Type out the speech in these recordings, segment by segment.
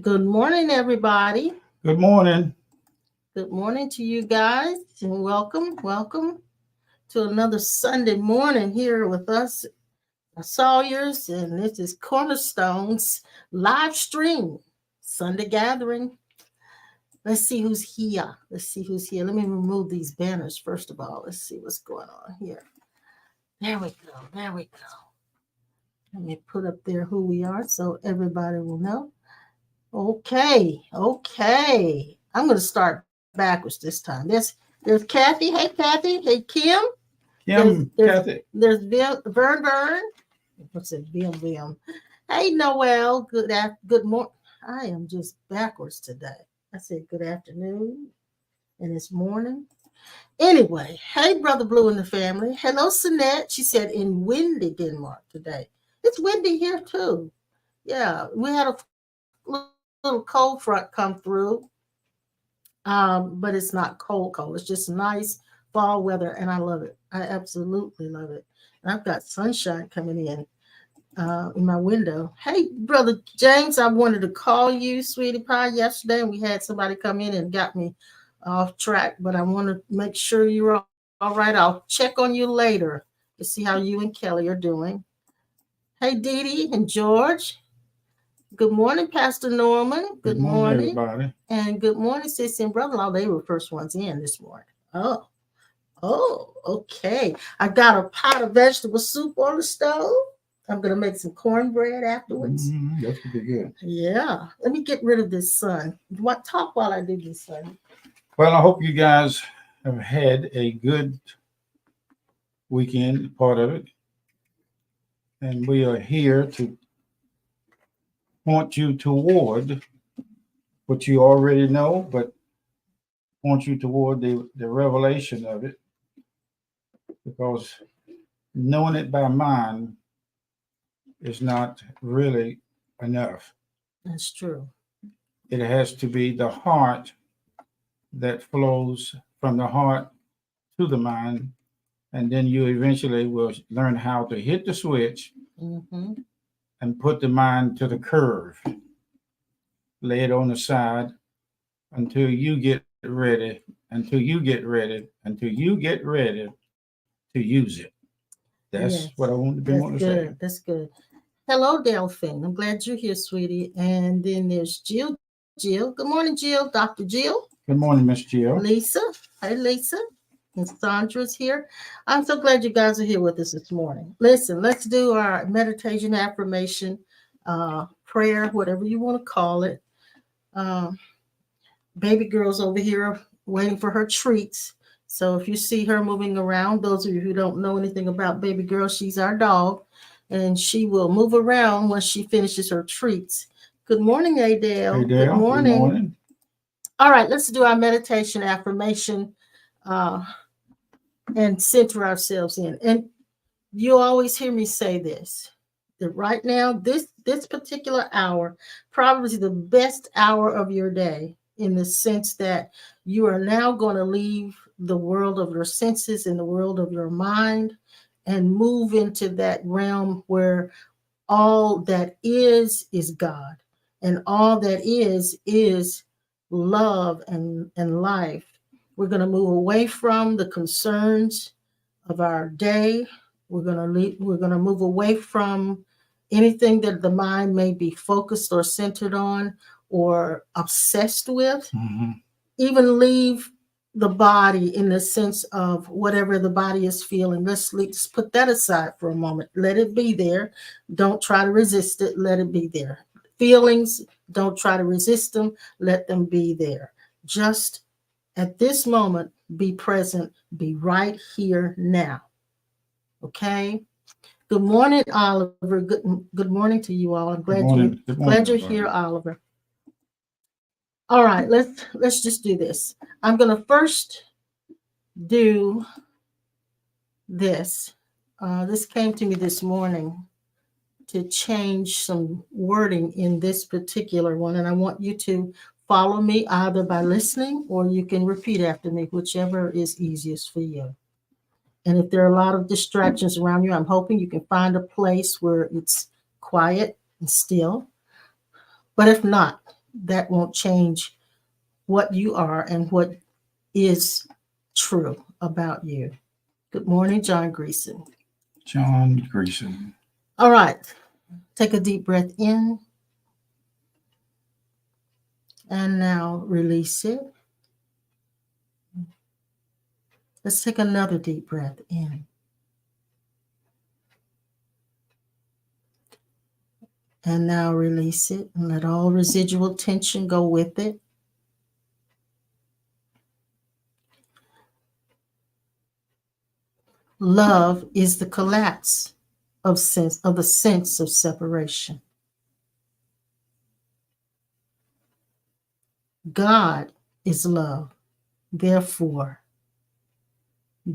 Good morning, everybody. Good morning. Good morning to you guys, and welcome to another Sunday morning here with us, Sawyers, and this is Cornerstone's live stream Sunday gathering. Let's see who's here. Let me remove these banners first of all. Let's see what's going on here. There we go. Let me put up there who we are so everybody will know. Okay. I'm going to start backwards this time. There's Kathy. Hey, Kathy. Hey, Kim. Kim, Kathy. There's Vern. What's it? Vim. Hey, Noel. Good morning. I am just backwards today. I said good afternoon, and it's morning. Anyway, hey, Brother Blue and the family. Hello, Sinette. She said in windy Denmark today. It's windy here too. Yeah, we had a little cold front come through, but it's not cold. It's just nice fall weather, and I love it. I absolutely love it. And I've got sunshine coming in my window. Hey, Brother James, I wanted to call you, sweetie pie, yesterday, and we had somebody come in and got me off track, but I want to make sure you're all right. I'll check on you later to see how you and Kelly are doing. Hey, Dee Dee and George. Good morning, Pastor Norman. Good morning, everybody. And good morning, sis and brother-in-law. They were first ones in this morning. Oh, okay. I got a pot of vegetable soup on the stove. I'm going to make some cornbread afterwards. That should be good. Yeah. Let me get rid of this sun. Talk while I do this, son. Well, I hope you guys have had a good weekend, part of it. And we are here to point you toward what you already know, but point you toward the revelation of it. Because knowing it by mind is not really enough. That's true. It has to be the heart that flows from the heart to the mind, and then you eventually will learn how to hit the switch and put the mind to the curve. Lay it on the side until you get ready, to use it. That's what I want to say. That's good. Hello, Delphine. I'm glad you're here, sweetie. And then there's Jill. Good morning, Jill. Dr. Jill. Good morning, Miss Jill. Lisa. Hi, Lisa. And Sandra's here. I'm so glad you guys are here with us this morning. Listen, let's do our meditation, affirmation, prayer, whatever you want to call it. Baby girl's over here waiting for her treats. So if you see her moving around, those of you who don't know anything about baby girl, she's our dog, and she will move around when she finishes her treats. Good morning, Adele. Hey, Dale. Good morning. All right, let's do our meditation, affirmation, and center ourselves in. And you always hear me say this, that right now, this particular hour, probably the best hour of your day, in the sense that you are now going to leave the world of your senses and the world of your mind and move into that realm where all that is God, and all that is love and life. We're going to move away from the concerns of our day. We're going to move away from anything that the mind may be focused or centered on or obsessed with. Even leave the body in the sense of whatever the body is feeling. Let's put that aside for a moment. Let it be there. Don't try to resist it. Let it be there. Feelings, don't try to resist them. Let them be there. Just at this moment, be present. Be right here now. Okay? Good morning, Oliver. Good morning to you all. I'm glad you're here, Oliver. All right, let's just do this. I'm going to first do this. This came to me this morning to change some wording in this particular one, and I want you to follow me either by listening or you can repeat after me, whichever is easiest for you. And if there are a lot of distractions around you, I'm hoping you can find a place where it's quiet and still. But if not, that won't change what you are and what is true about you. Good morning, John Greason. John Greason. All right, take a deep breath in and now release it. Let's take another deep breath in and now release it and let all residual tension go with it. Love is the collapse of the sense of separation. God is love. Therefore,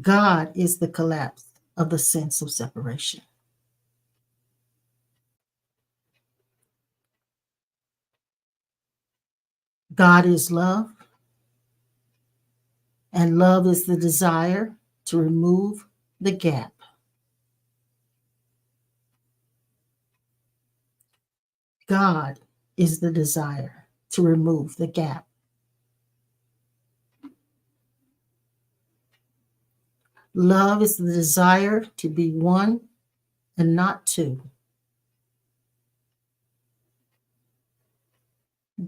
God is the collapse of the sense of separation. God is love, and love is the desire to remove the gap. God is the desire to remove the gap. Love is the desire to be one and not two.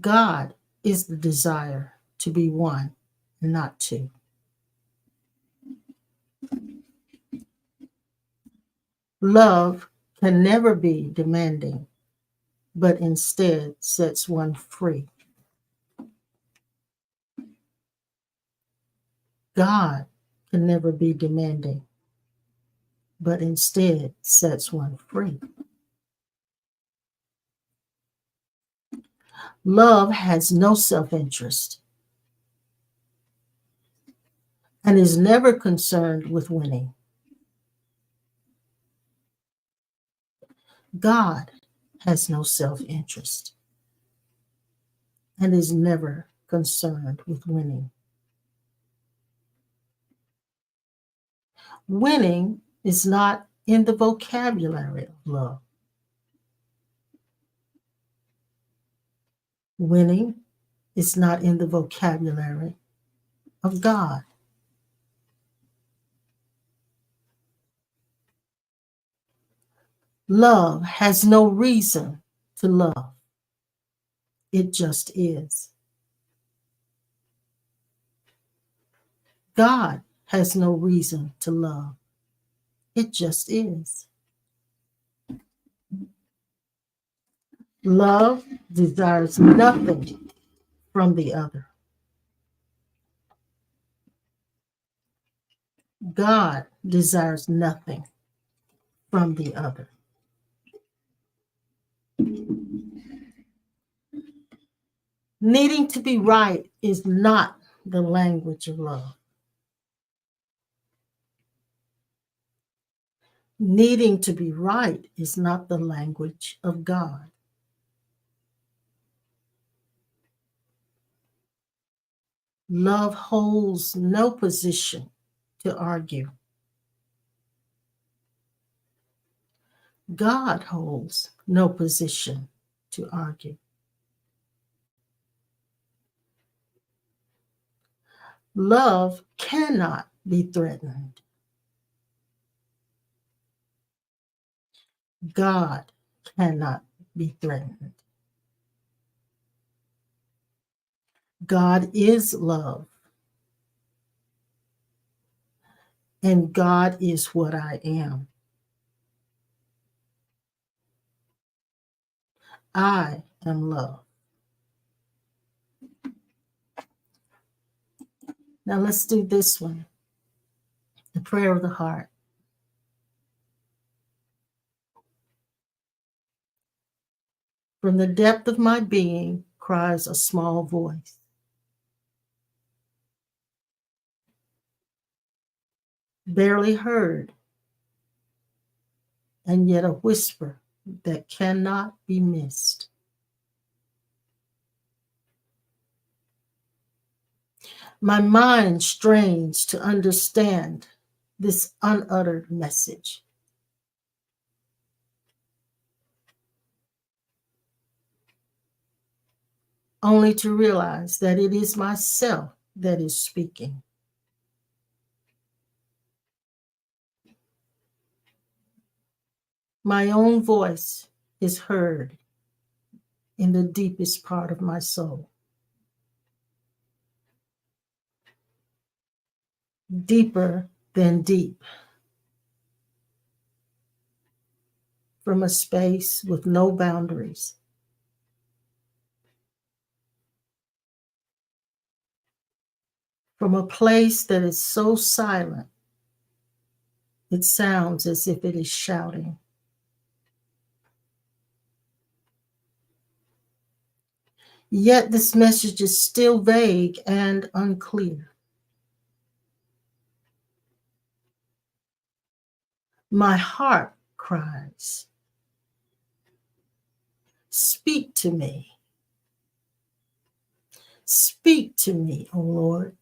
God is the desire to be one and not two. Love can never be demanding, but instead sets one free. God can never be demanding, but instead sets one free. Love has no self-interest and is never concerned with winning. God has no self-interest and is never concerned with winning. Winning is not in the vocabulary of love. Winning is not in the vocabulary of God. Love has no reason to love. It just is. God has no reason to love. It just is. Love desires nothing from the other. God desires nothing from the other. Needing to be right is not the language of love. Needing to be right is not the language of God. Love holds no position to argue. God holds no position to argue. Love cannot be threatened. God cannot be threatened. God is love. And God is what I am. I am love. Now let's do this one. The prayer of the heart. From the depth of my being cries a small voice. Barely heard, and yet a whisper that cannot be missed. My mind strains to understand this unuttered message. only to realize that it is myself that is speaking. My own voice is heard in the deepest part of my soul. Deeper than deep, from a space with no boundaries. From a place that is so silent, it sounds as if it is shouting. Yet this message is still vague and unclear. My heart cries, speak to me. Speak to me, O Lord.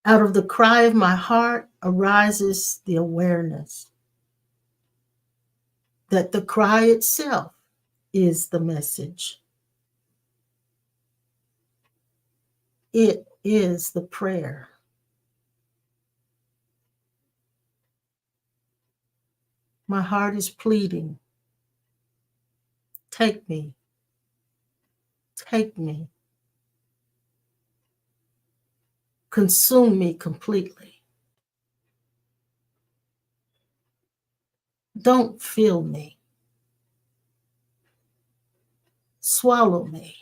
Out of the cry of my heart arises the awareness that the cry itself is the message. It is the prayer. My heart is pleading, take me, take me. Consume me completely. Don't fill me. Swallow me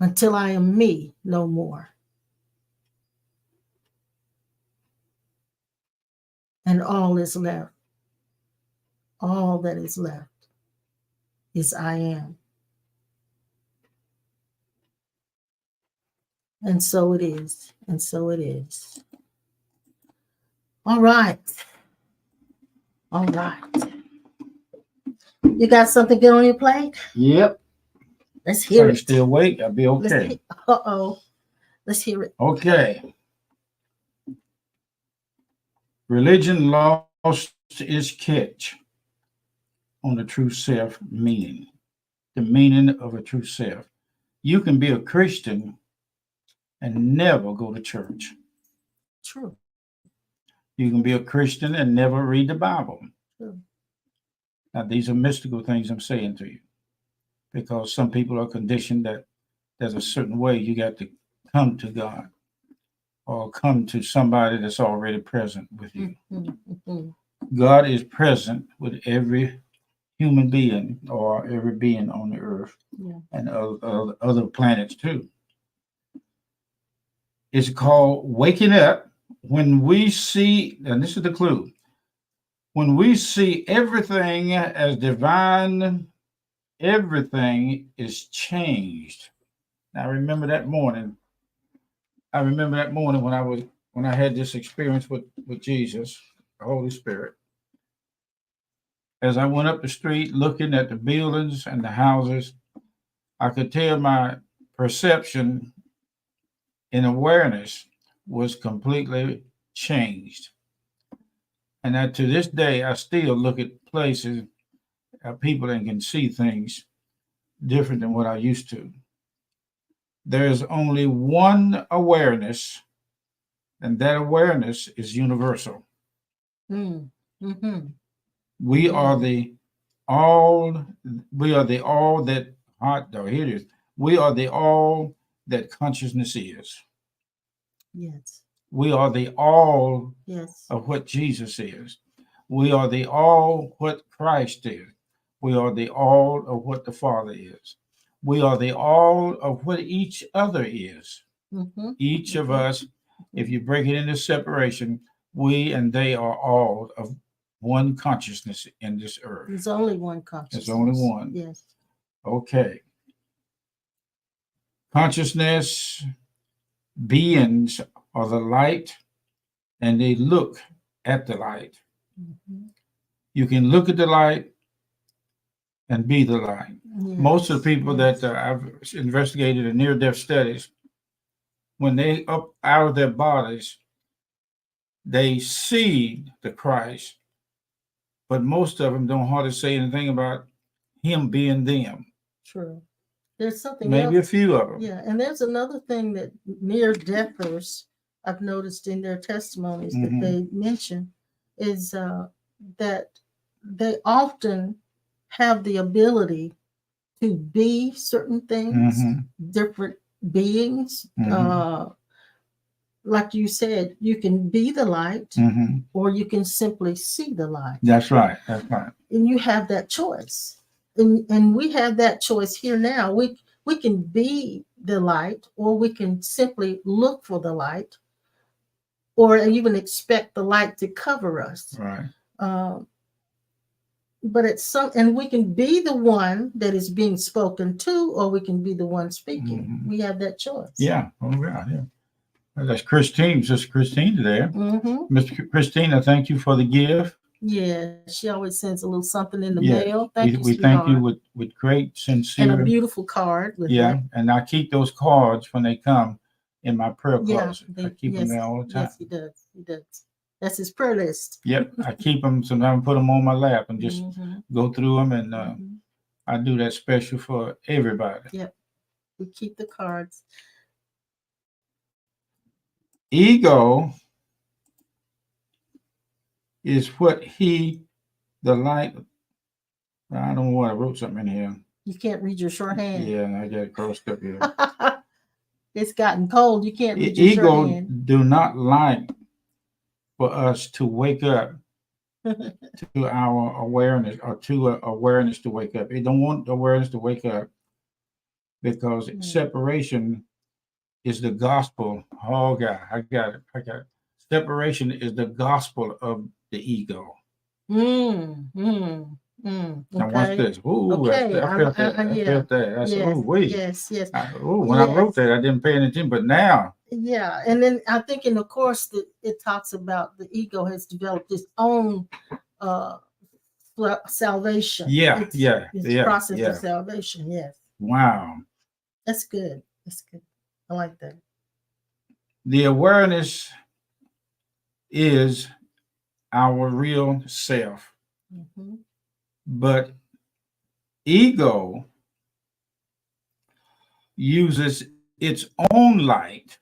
until I am me no more. And all is left. All that is left is I am. And so it is. And so it is. All right. All right. You got something good on your plate? Yep. Let's hear Are you it. still awake? I'll be okay. Uh-oh. Let's hear it. Okay. Religion lost its catch on the true self meaning, the meaning of a true self. You can be a Christian and never go to church. True. You can be a Christian and never read the Bible. True. Now, these are mystical things I'm saying to you because some people are conditioned that there's a certain way you got to come to God or come to somebody that's already present with you. Mm-hmm. God is present with every human being or every being on the earth and other planets too. It's called waking up when we see, and this is the clue, when we see everything as divine, everything is changed. Now, I remember that morning when I had this experience with Jesus, the Holy Spirit. As I went up the street looking at the buildings and the houses, I could tell my perception and awareness was completely changed. And that to this day, I still look at places, people, and can see things different than what I used to. There's only one awareness, and that awareness is universal. Mm-hmm. We are the all. We are the all that heart. Oh, here it is. We are the all that consciousness is. Yes. We are the all Yes. of what Jesus is. We are the all what Christ is. We are the all of what the Father is. We are the all of what each other is. Mm-hmm. Each of us, if you break it into separation, we and they are all of one consciousness in this earth. There's only one consciousness. There's only one. Yes. Okay. Consciousness beings are the light and they look at the light. Mm-hmm. You can look at the light and be the light. Yes. Most of the people that I've investigated in near-death studies, when they up out of their bodies, they see the Christ but most of them don't hardly say anything about him being them. True. There's something Maybe a else. few of them. Yeah, and there's another thing that near deathers I've noticed in their testimonies that Mhm. they mention is that they often have the ability to be certain things, Mhm. different beings. Mhm. Like you said, you can be the light Mhm. or you can simply see the light. That's right. That's right. And you have that choice. And we have that choice here now. We can be the light or we can simply look for the light or even expect the light to cover us. Right. Um, but it's some, and we can be the one that is being spoken to, or we can be the one speaking. Mhm. We have that choice. Yeah. Oh, yeah. Yeah. Well, that's Christine. Sister Christine there. Mm-hmm. Miss Christina, thank you for the gift. Yeah, she always sends a little something in the Yeah. mail. Thank you, We thank you sweetheart. with great And a sincere. beautiful card with Yeah. that. And I keep those cards when they come in my prayer Yeah, closet. I keep them yes, there all the time. yes, he does. He does. That's his prayer list. Yep. I keep them. Sometimes I put them on my lap and just Mm-hmm. go through them. And Mm-hmm. I do that special for everybody. Yep, we keep the cards. Ego is what the light. I don't know what I wrote something in here. You can't read your shorthand. Yeah, and I got it crossed up here. It's gotten cold. You can't read your Ego shorthand. do not like for us to wake up to our awareness or to awareness to wake up. It don't want awareness to wake up because separation is the gospel. Oh God, I got it. I got it. Separation is the gospel of the ego. Now watch Okay. this. Ooh, Okay. I felt that. I Yeah. felt that. I said, Yes. "Ooh, wait." Yes. When I wrote that, I didn't pay any attention, but now, Yeah. And then I think in the course that it talks about the ego has developed its own uh salvation. yeah, It's process of salvation. Yes. Wow. That's good. That's good. I like that. The awareness is our real self, Mm-hmm. but ego uses its own light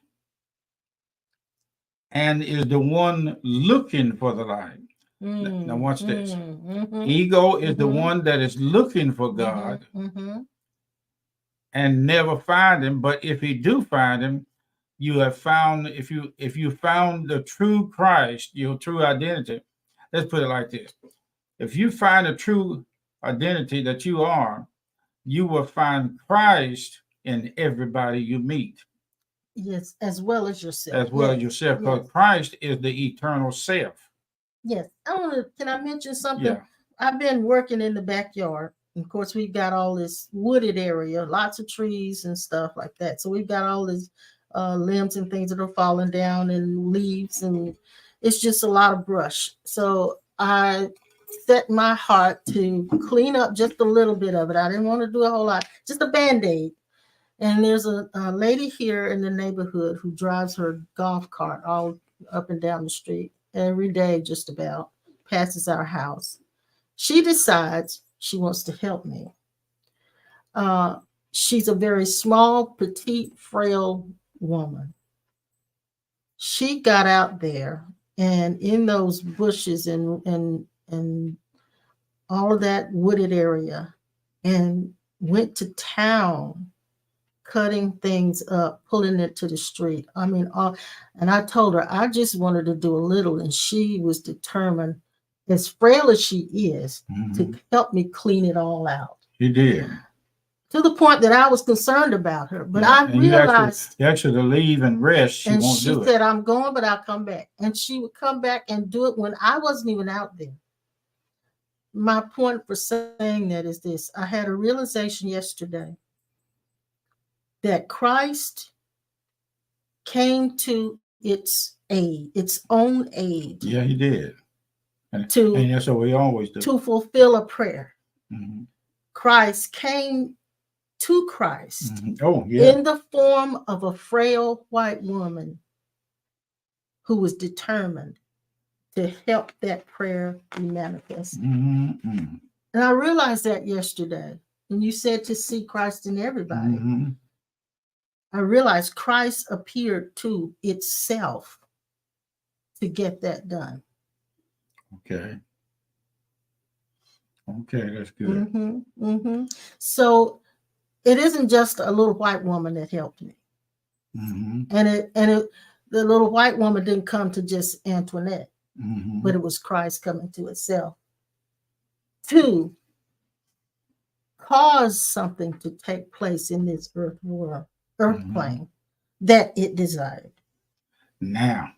and is the one looking for the light. Now watch this. Ego is the one that is looking for God and never find him. But if you do find him, you have found, if you found the true Christ, your true identity. Let's put it like this. If you find a true identity that you are, you will find Christ in everybody you meet. Yes, as well as yourself. As well as yourself, because Christ is the eternal self. Yes. Can I mention something? Yeah. I've been working in the backyard. Of course, we've got all this wooded area, lots of trees and stuff like that. So we've got all these limbs and things that are falling down and leaves, and it's just a lot of brush. So I set my heart to clean up just a little bit of it. I didn't want to do a whole lot, just a band-aid. And there's a lady here in the neighborhood who drives her golf cart all up and down the street every day, just about, passes our house. She decides she wants to help me. She's a very small, petite, frail woman. She got out there and in those bushes and all of that wooded area and went to town cutting things up, pulling it to the street. I mean, and I told her I just wanted to do a little, and she was determined, as frail as she is, to help me clean it all out. She did. To the point that I was concerned about her, but I realized you actually to leave and rest. She and won't she do said, it. "I'm going, but I'll come back." And she would come back and do it when I wasn't even out there. My point for saying that is this: I had a realization yesterday that Christ came to its aid, its own aid. Yeah, he did. And to that's what we always do. To fulfill a prayer. Mm-hmm. Christ came to Christ in the form of a frail white woman who was determined to help that prayer be manifested. Mm-hmm. And I realized that yesterday. And you said to see Christ in everybody. Mm-hmm. I realized Christ appeared to itself to get that done. Okay. Okay, that's good. So it isn't just a little white woman that helped me. Mm-hmm. And the little white woman didn't come to just Antoinette, Mm-hmm. but it was Christ coming to itself to cause something to take place in this earth plane that it desired. Now,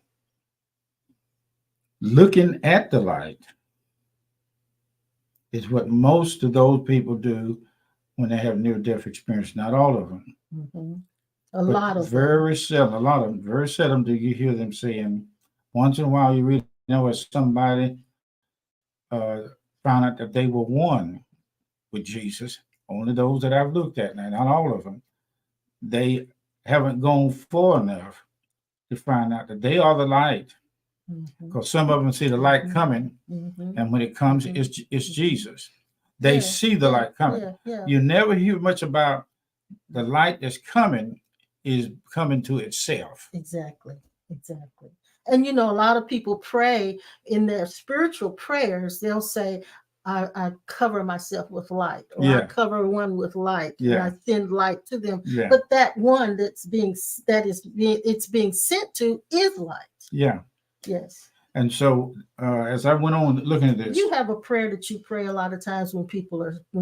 looking at the light is what most of those people do when they have near-death experience. Not all of them. A lot of very seldom. A lot of them. Very seldom do you hear them saying. Once in a while, you read where somebody found out that they were one with Jesus. Only those that I've looked at, now not all of them. They haven't gone far enough to find out that they are the light. Because some of them see the light coming, and when it comes, it's Jesus. They see the light coming. You never hear much about the light that's coming is coming to itself. Exactly. And a lot of people pray in their spiritual prayers. They'll say, I cover myself with light, or I cover one with light, and I send light to them. But that one it's being sent to is light. Yeah. Yes. And so as I went on looking at this, you have a prayer that you pray a lot of times when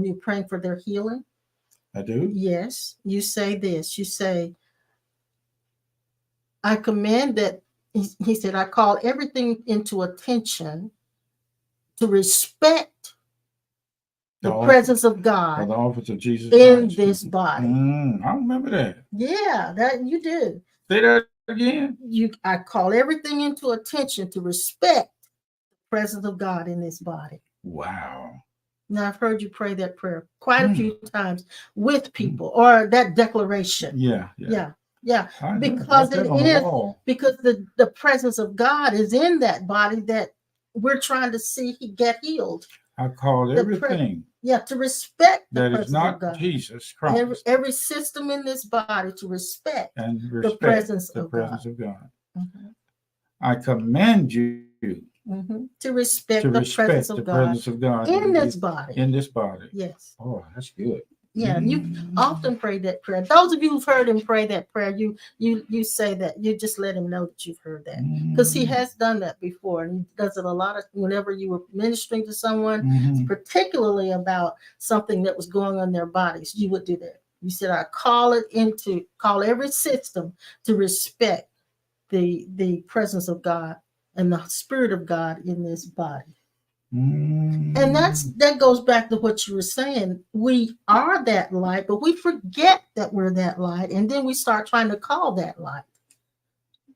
you're praying for their healing. I do. Yes. You say this. You say, I command that. He said, I call everything into attention to respect the presence of God, or the office of Jesus in Christ. This body. I remember that. Yeah, that you do. Say that again. I call everything into attention to respect the presence of God in this body. Wow. Now, I've heard you pray that prayer quite a few times with people, or that declaration. Yeah. Because it is, because the presence of God is in that body that we're trying to see get healed. I call everything. To respect the that presence is not of God. Jesus Christ. Every system in this body to respect the presence of God. I command you to respect the presence of God in this body. In this body. Yes. Oh, that's good. Yeah, you often pray that prayer. Those of you who've heard him pray that prayer, you say that. You just let him know that you've heard that, because he has done that before, and he does it a lot of whenever you were ministering to someone, particularly about something that was going on in their bodies. You would do that. You said, I call every system to respect the presence of God and the Spirit of God in this body. And that goes back to what you were saying. We are that light, but we forget that we're that light, and then we start trying to call that light.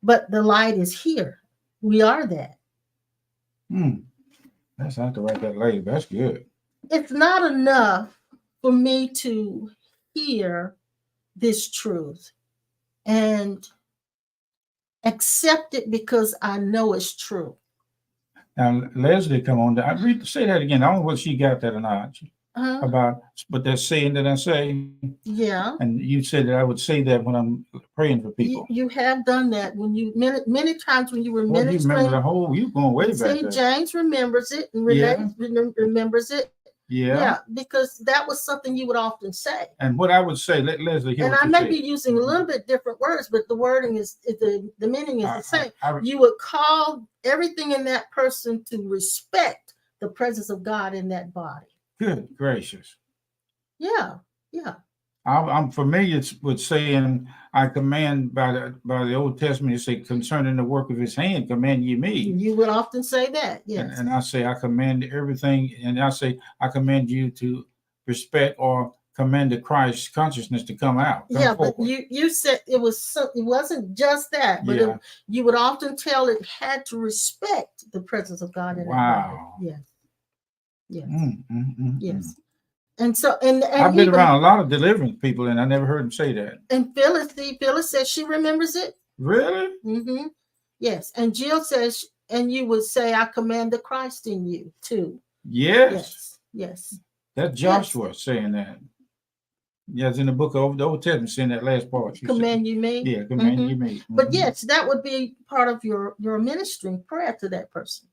But the light is here. We are that. That's not to write that later. That's good. It's not enough for me to hear this truth and accept it because I know it's true. Now, Leslie, come on. Say that again. I don't know whether she got that or not. About what they're saying that I say. Yeah. And you said that I would say that when I'm praying for people. You have done that when many times when you were ministering. You remember the whole. You going way back there. James remembers it, and Renee remembers it. Yeah, because that was something you would often say. And what I would say, let Leslie hear. And I may be using a little bit different words, but the wording is the meaning is the same. You would call everything in that person to respect the presence of God in that body. Good gracious. Yeah. I'm familiar with saying, I command by the Old Testament, it say, concerning the work of his hand, command ye me. You would often say that, yes. And I say, I command everything, and I say, I command you to respect or command the Christ consciousness to come out. But you said it wasn't just that, but you would often tell it had to respect the presence of God in that body. Yes. Yes. And so, and I've been around a lot of deliverance people, and I never heard them say that. And Phyllis says she remembers it. Really? Yes. And Jill says, and you would say, I command the Christ in you too. Yes. Yes. That's Joshua saying that. Yes, in the book of the Old Testament, saying that last part. Command you me. Yeah, command you me. But yes, that would be part of your ministering prayer to that person.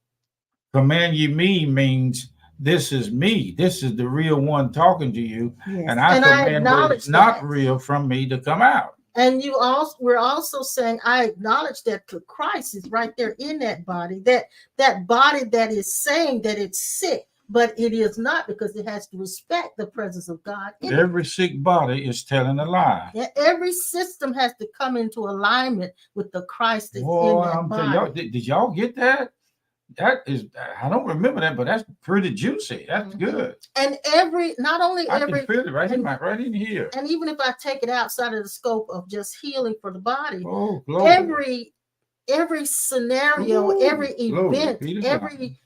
Command you me means this is me. This is the real one talking to you. Yes. And I command what is not that. real from me to come out. And we're also saying, I acknowledge that the Christ is right there in that body, that body that is saying that it's sick, but it is not, because it has to respect the presence of God. Every sick body is telling a lie. Yeah, every system has to come into alignment with the Christ that's in that body. Y'all, did y'all get that? That is, I don't remember that, but that's pretty juicy. That's good. And not only I can feel it right in here. And even if I take it outside of the scope of just healing for the body, every scenario, every event, every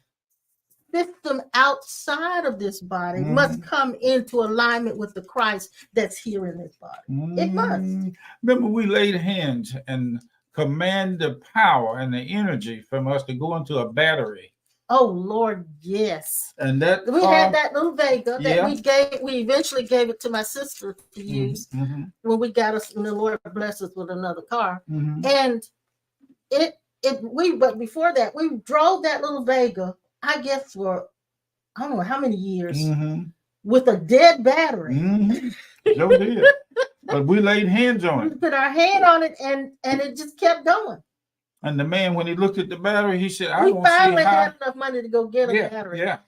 system outside of this body must come into alignment with the Christ that's here in this body. It must. Remember, we laid hands and command the power and the energy from us to go into a battery. Oh Lord, yes. And that we had that little Vega that we eventually gave it to my sister to use when the Lord blessed us with another car. And but before that, we drove that little Vega, I guess, for I don't know how many years with a dead battery. So did. But we laid hands on it. We put our hand on it, and it just kept going. And the man, when he looked at the battery, he said, "We finally had enough money to go get a battery." Yeah.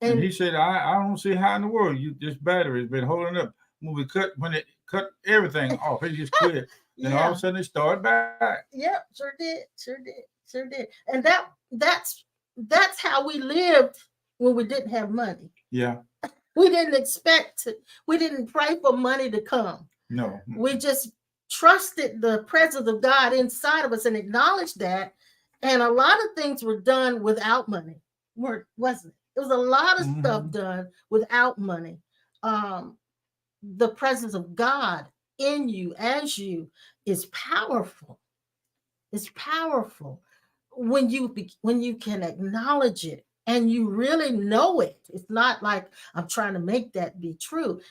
And he said, "I don't see how in the world this battery has been holding up. When it cut everything off, it just quit. And all of a sudden, it started back." Yeah, sure did. And that's how we lived when we didn't have money. Yeah. We didn't pray for money to come. No. We just trusted the presence of God inside of us and acknowledged that. And a lot of things were done without money, wasn't it? There was a lot of stuff done without money. The presence of God in you, as you, is powerful. It's powerful when you can acknowledge it and you really know it. It's not like I'm trying to make that be true.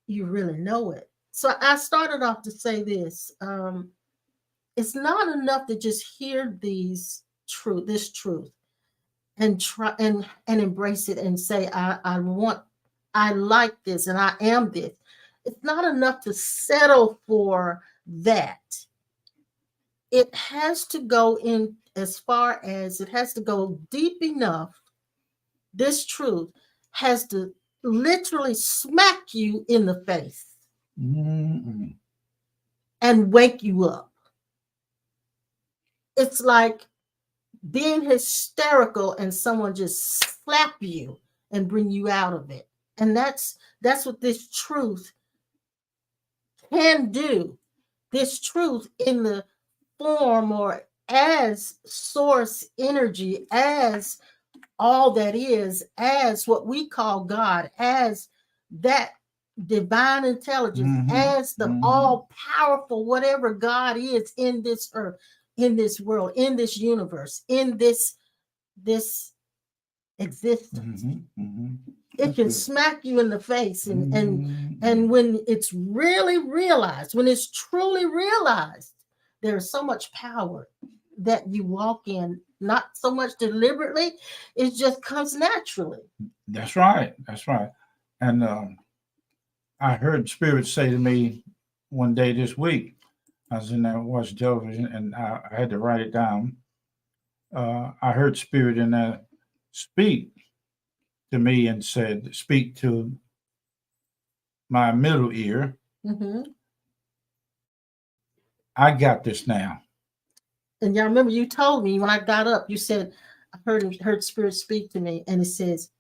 You really know it. So I started off to say this. It's not enough to just hear this truth and try and embrace it and say, I like this and I am this. It's not enough to settle for that. It has to go in as far as it has to go deep enough. This truth has to literally smack you in the face and wake you up. It's like being hysterical and someone just slap you and bring you out of it. And that's what this truth can do. This truth in the form or as source energy, as all that is, as what we call God, as that divine intelligence, as the all-powerful whatever God is in this earth, in this world, in this universe, in this existence. It can smack you in the face, and when it's really realized, when it's truly realized, there's so much power that you walk in, not so much deliberately, it just comes naturally. That's right. And I heard Spirit say to me one day this week, I was in there watching television and I had to write it down. I heard Spirit in there speak to me and said, speak to my middle ear. I got this now. And y'all remember you told me when I got up, you said, I heard Spirit speak to me, and it says,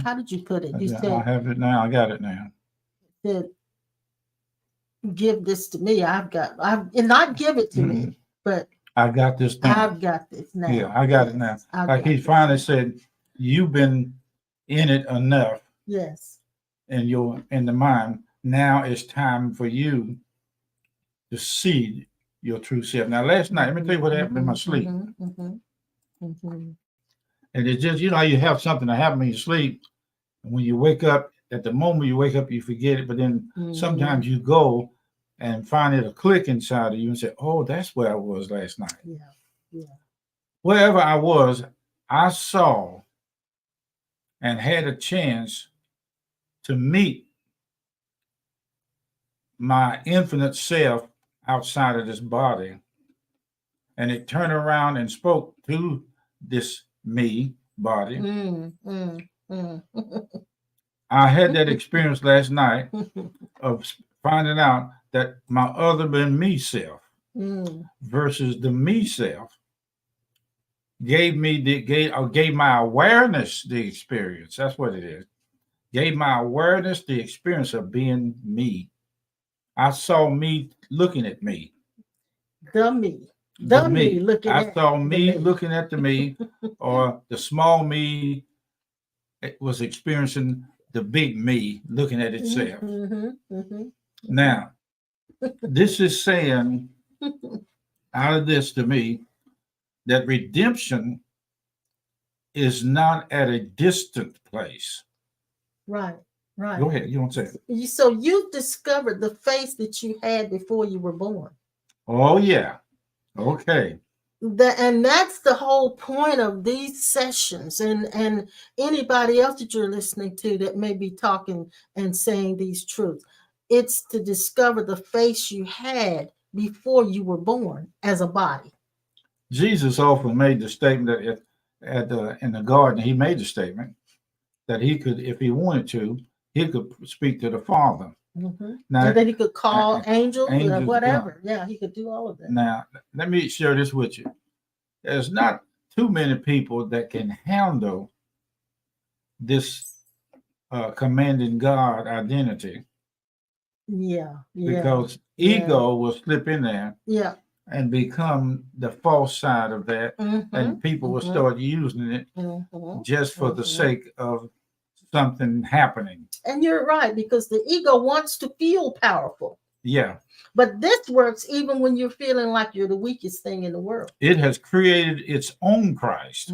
how did you put it? You said, I have it now. I got it now. Said, give this to me. And not give it to me, but I got this now. I've got this now. Yeah, I got it now. Like he finally said, you've been in it enough. Yes. And you're in the mind. Now it's time for you to see your true self. Now, last night, let me tell you what happened in my sleep. And it's just, you know, you have something that happen in your sleep. And when you wake up, at the moment you wake up, you forget it. But then sometimes you go and find it a click inside of you and say, oh, that's where I was last night. Yeah. Yeah. Wherever I was, I saw and had a chance to meet my infinite self outside of this body. And it turned around and spoke to this me body. I had that experience last night of finding out that my other than me self versus the me self gave my awareness the experience. That's what it is. Gave my awareness the experience of being me. I saw me looking at me. The me. The me looking I at saw me the me. looking at the me, or the small me was experiencing the big me looking at itself. Now, this is saying out of this to me that redemption is not at a distant place. Right. Right. Go ahead. You want to say it? So you discovered the face that you had before you were born. Oh, yeah. Okay. And that's the whole point of these sessions, and anybody else that you're listening to that may be talking and saying these truths. It's to discover the face you had before you were born as a body. Jesus often made the statement that in the garden, he made the statement that he could, if he wanted to, he could speak to the Father. Now, and then he could call angels or whatever. Yeah, he could do all of that. Now, let me share this with you. There's not too many people that can handle this commanding God identity. Yeah. Because ego will slip in there. Yeah. And become the false side of that. And people will start using it just for the sake of something happening. And you're right, because the ego wants to feel powerful. Yeah. But this works even when you're feeling like you're the weakest thing in the world. It has created its own Christ.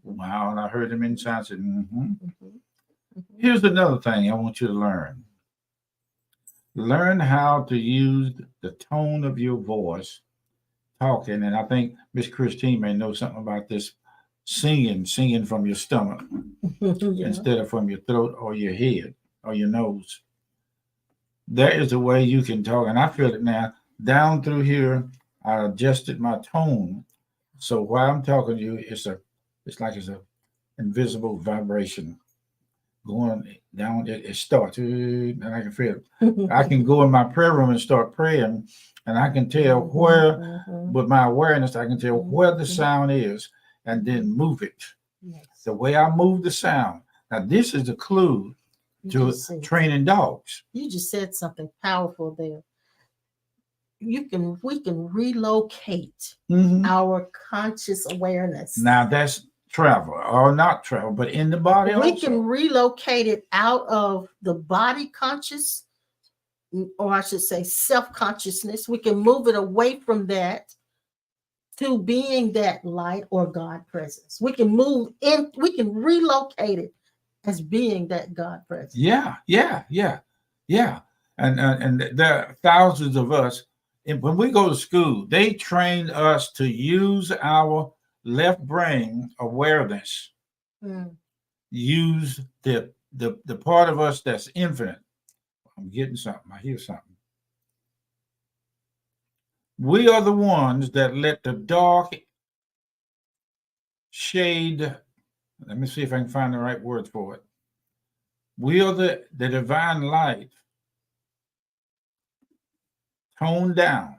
Wow. And I heard him inside say, Here's another thing I want you to learn. Learn how to use the tone of your voice talking. And I think Miss Christine may know something about this. Singing from your stomach instead of from your throat or your head or your nose. There is a way you can talk, and I feel it now. Down through here, I adjusted my tone. So while I'm talking to you, it's like it's an invisible vibration going down. It starts, and I can feel it. I can go in my prayer room and start praying, and I can tell where, with my awareness, I can tell where the sound is, and then move it. Yes. The way I move the sound. Now, this is a clue to training dogs. You just said something powerful there. We can relocate our conscious awareness. Now, that's travel, or not travel, but in the body we also. Can relocate it out of the body conscious, or I should say self-consciousness. We can move it away from that to being that light or God presence. We can relocate it as being that God presence. Yeah. And there are thousands of us. And when we go to school, they train us to use our left brain awareness. Use the part of us that's infinite. I'm getting something. I hear something. We are the ones that let the dark shade. Let me see if I can find the right words for it. We are the divine light toned down.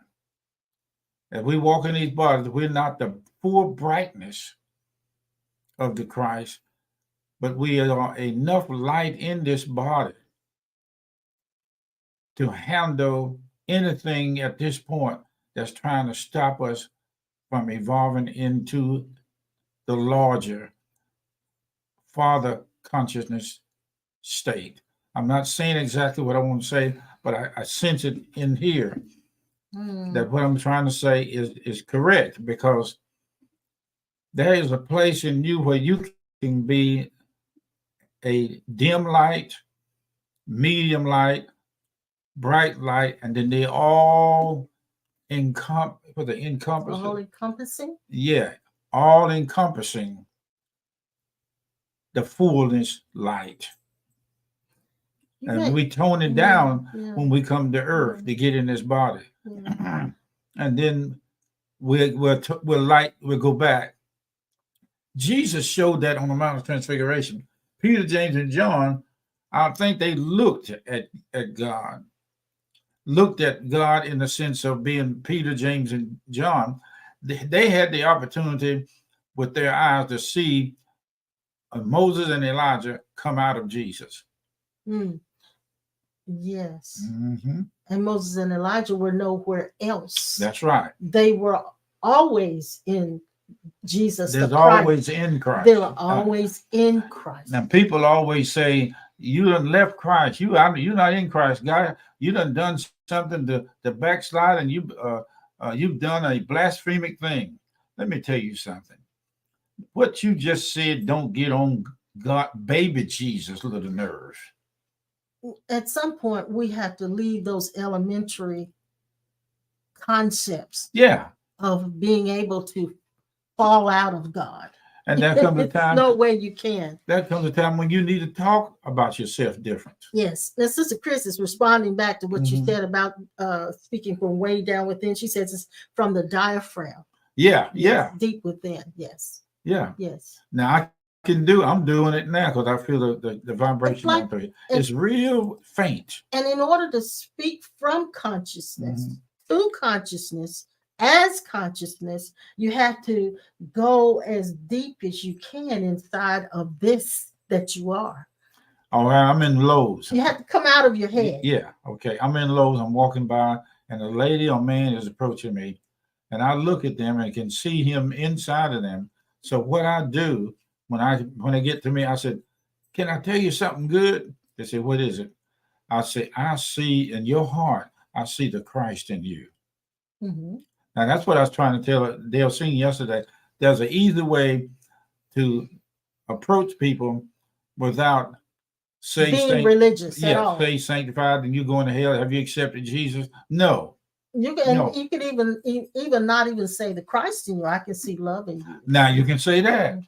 As we walk in these bodies, we're not the full brightness of the Christ, but we are enough light in this body to handle anything at this point that's trying to stop us from evolving into the larger Father consciousness state. I'm not saying exactly what I want to say, but I sense it in here that what I'm trying to say is correct, because there is a place in you where you can be a dim light, medium light, bright light, and then they all encompass All encompassing. yeah, all encompassing the fullness light. And we tone it down when we come to earth to get in this body. And then we'll go back. Jesus showed that on the Mount of Transfiguration. Peter, James, and John, I think they looked at God. Looked at God in the sense of being Peter, James, and John. They had the opportunity with their eyes to see Moses and Elijah come out of Jesus. Yes. And Moses and Elijah were nowhere else. That's right. They were always in Jesus. There's always in Christ. They were always in Christ. Now, people always say, you done left Christ. You're not in Christ, guy. You done something to backslide, and you've done a blasphemic thing. Let me tell you something. What you just said don't get on God, baby Jesus' little nerve. At some point, we have to leave those elementary concepts. Yeah. Of being able to fall out of God. And there comes a time. No way you can. There comes a time when you need to talk about yourself different. Yes. Now, Sister Chris is responding back to what you said about speaking from way down within. She says it's from the diaphragm. Yeah. Yeah. Deep within. Yes. Yeah. Yes. Now I'm doing it now because I feel the vibration on through it. It's real faint. And in order to speak from consciousness to consciousness, as consciousness, you have to go as deep as you can inside of this that you are. Oh, I'm in Lowe's. You have to come out of your head. Yeah. Okay. I'm in Lowe's. I'm walking by, and a lady or man is approaching me, and I look at them and can see him inside of them. So what I do when they get to me, I said, "Can I tell you something good?" They say, "What is it?" I say, "I see in your heart. I see the Christ in you." Now, that's what I was trying to tell Dale Singh yesterday. There's an easy way to approach people without being religious at all. Say sanctified and you going to hell. Have you accepted Jesus? No. You can even not even say the Christ in you. I can see love in you. Now you can say that.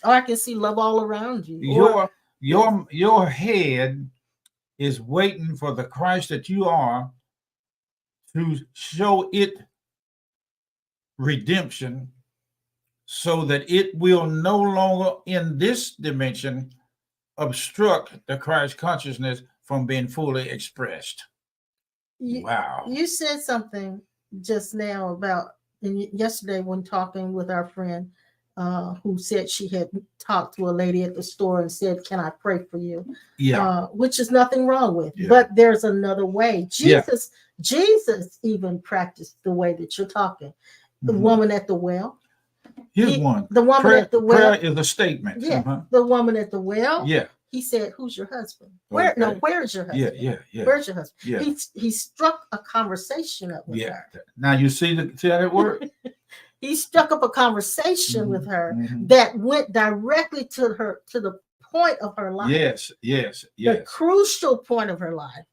Or I can see love all around you. Your head is waiting for the Christ that you are to show it redemption, so that it will no longer in this dimension obstruct the Christ consciousness from being fully expressed. Wow. You said something just now about yesterday when talking with our friend who said she had talked to a lady at the store and said, "Can I pray for you?" Yeah. Which is nothing wrong with. Yeah. But there's another way. Jesus even practiced the way that you're talking. The woman at the well. Here's one. The woman at the well. Prayer is a statement. Yeah. The woman at the well. Yeah. He said, "Who's your husband?" Where? Okay. No, where is your husband? Yeah. Where's your husband? Yeah. He struck a conversation up with her. Now you see how that worked? He struck up a conversation with her that went directly to the point of her life. Yes. The crucial point of her life.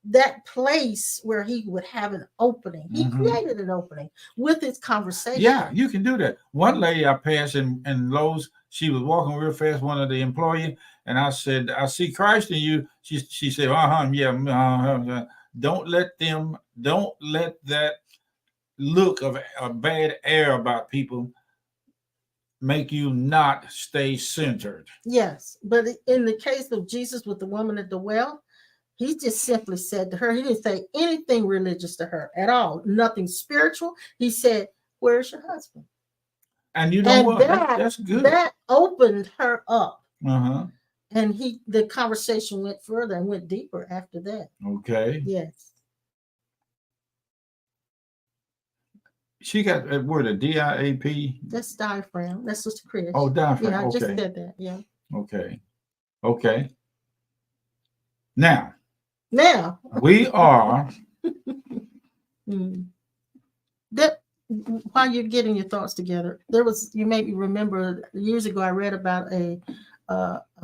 That place where he would have an opening. He created an opening with his conversation. Yeah, you can do that. One lady I passed in Lowe's, she was walking real fast, one of the employees, and I said, "I see Christ in you." She said, yeah. Don't let that look of a bad air about people make you not stay centered. Yes, but in the case of Jesus with the woman at the well, he just simply said to her, he didn't say anything religious to her at all, nothing spiritual. He said, "Where's your husband?" And you know what? That's good. That opened her up. And the conversation went further and went deeper after that. Okay. Yes. She got that word, a DIAP. That's diaphragm. That's Sister Chris. Oh, diaphragm. Yeah, I just said that. Yeah. Okay. Now we are Mm. That while you're getting your thoughts together, you made me remember years ago I read about a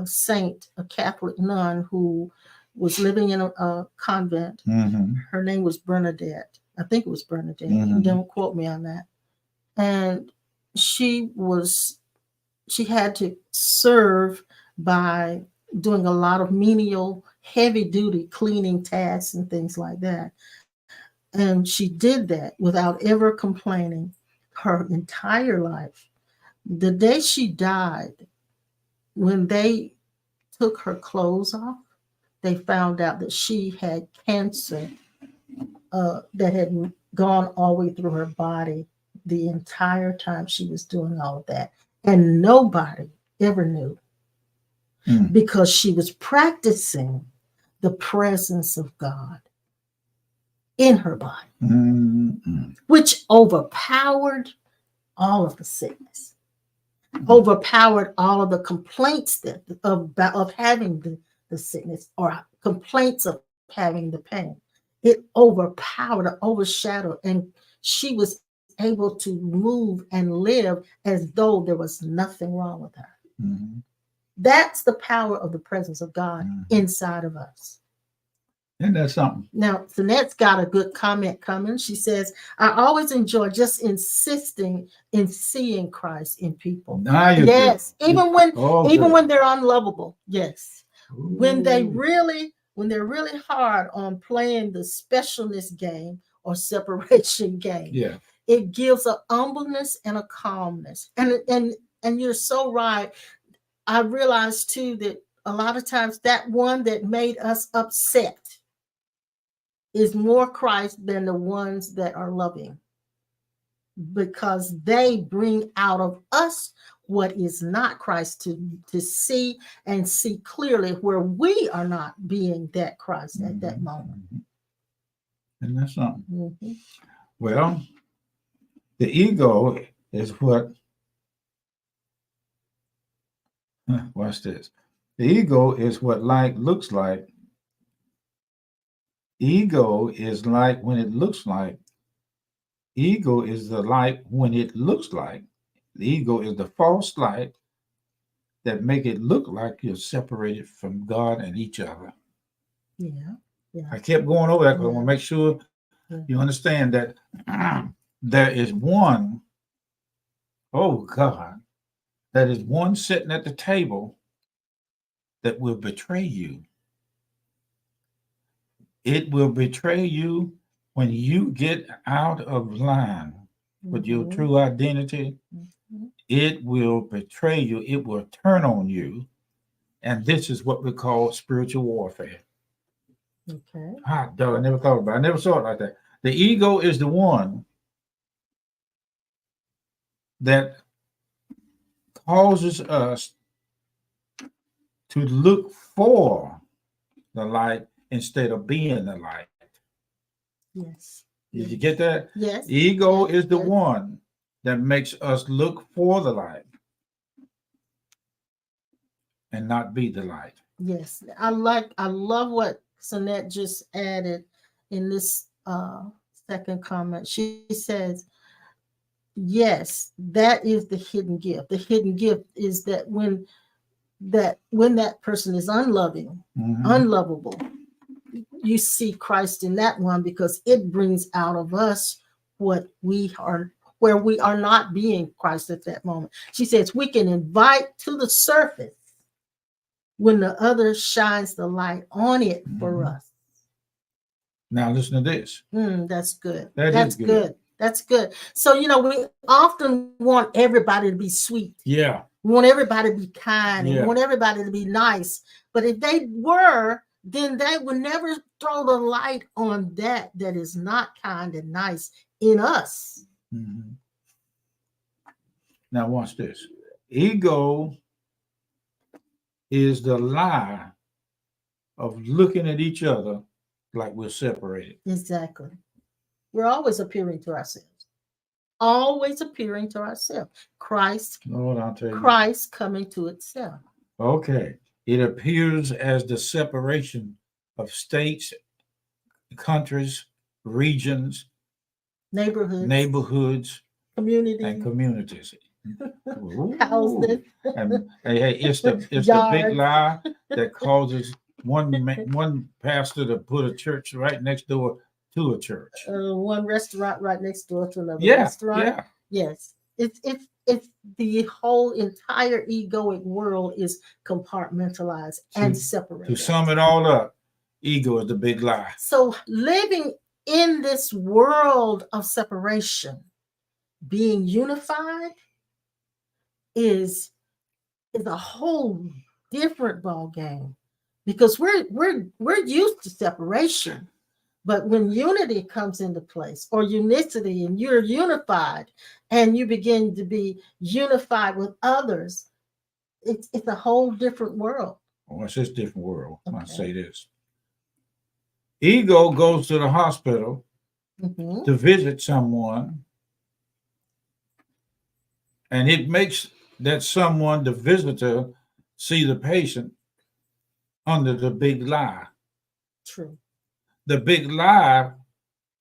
saint, a Catholic nun who was living in a convent. Mm-hmm. Her name was Bernadette. I think it was Bernadette. Mm-hmm. Don't quote me on that. And she had to serve by doing a lot of menial, heavy duty cleaning tasks and things like that. And she did that without ever complaining her entire life. The day she died, when they took her clothes off, they found out that she had cancer that had gone all the way through her body the entire time she was doing all of that. And nobody ever knew because she was practicing the presence of God in her body, which overpowered all of the sickness, overpowered all of the complaints of having the sickness or complaints of having the pain. It overpowered, overshadowed, and she was able to move and live as though there was nothing wrong with her. That's the power of the presence of God inside of us. Isn't that something? Now, Sinette's got a good comment coming. She says, I always enjoy just insisting in seeing Christ in people. Yes. Do. Even when they're unlovable. Yes. Ooh. When they're really hard on playing the specialness game or separation game. Yeah. It gives a humbleness and a calmness. And you're so right. I realized too that a lot of times that one that made us upset is more Christ than the ones that are loving, because they bring out of us what is not Christ to see and see clearly where we are not being that Christ at that moment. And that's something. Well, the ego is what, watch this. The ego is what like looks like. Ego is like when it looks like. Ego is the light when it looks like. The ego is the false light that make it look like you're separated from God and each other. Yeah. I kept going over that because I want to make sure you understand that there is one, oh God, that is one sitting at the table that will betray you. It will betray you when you get out of line with your true identity. It will betray you. It will turn on you. And this is what we call spiritual warfare. Okay. Dog, I never thought about it. I never saw it like that. The ego is the one that causes us to look for the light instead of being the light. Yes. Did you get that? Yes. Ego is the one that makes us look for the light and not be the light. Yes. I love what Sonette just added in this second comment. She says, yes, that is the hidden gift. The hidden gift is that when that person is unloving, unlovable, you see Christ in that one, because it brings out of us what we are, where we are not being Christ at that moment. She says we can invite to the surface when the other shines the light on it for us. Now listen to this. That's good. That's good. That's good. So, we often want everybody to be sweet. Yeah. We want everybody to be kind. And we want everybody to be nice. But if they were, then they would never throw the light on that is not kind and nice in us. Now watch this. Ego is the lie of looking at each other like we're separated. Exactly. We're always appearing to ourselves. Always appearing to ourselves. Christ, Lord, I'll tell you. Christ coming to itself. Okay. It appears as the separation of states, countries, regions, neighborhoods, community, and communities. houses, Ooh. And hey, it's the big yards. lie that causes one pastor to put a church right next door to a church. One restaurant right next door to another Yeah, restaurant. yeah. Yes, it's the whole entire egoic world is compartmentalized and To separated. sum it all up, ego is the big lie. So living in this world of separation, being unified is a whole different ball game because we're used to separation. But when unity comes into place, or unicity, and you're unified and you begin to be unified with others, it's a whole different world. Oh, it's just a different world. I Okay. say this. Ego goes to the hospital Mm-hmm. to visit someone, and it makes that someone, the visitor, see the patient under the big lie. True. The big lie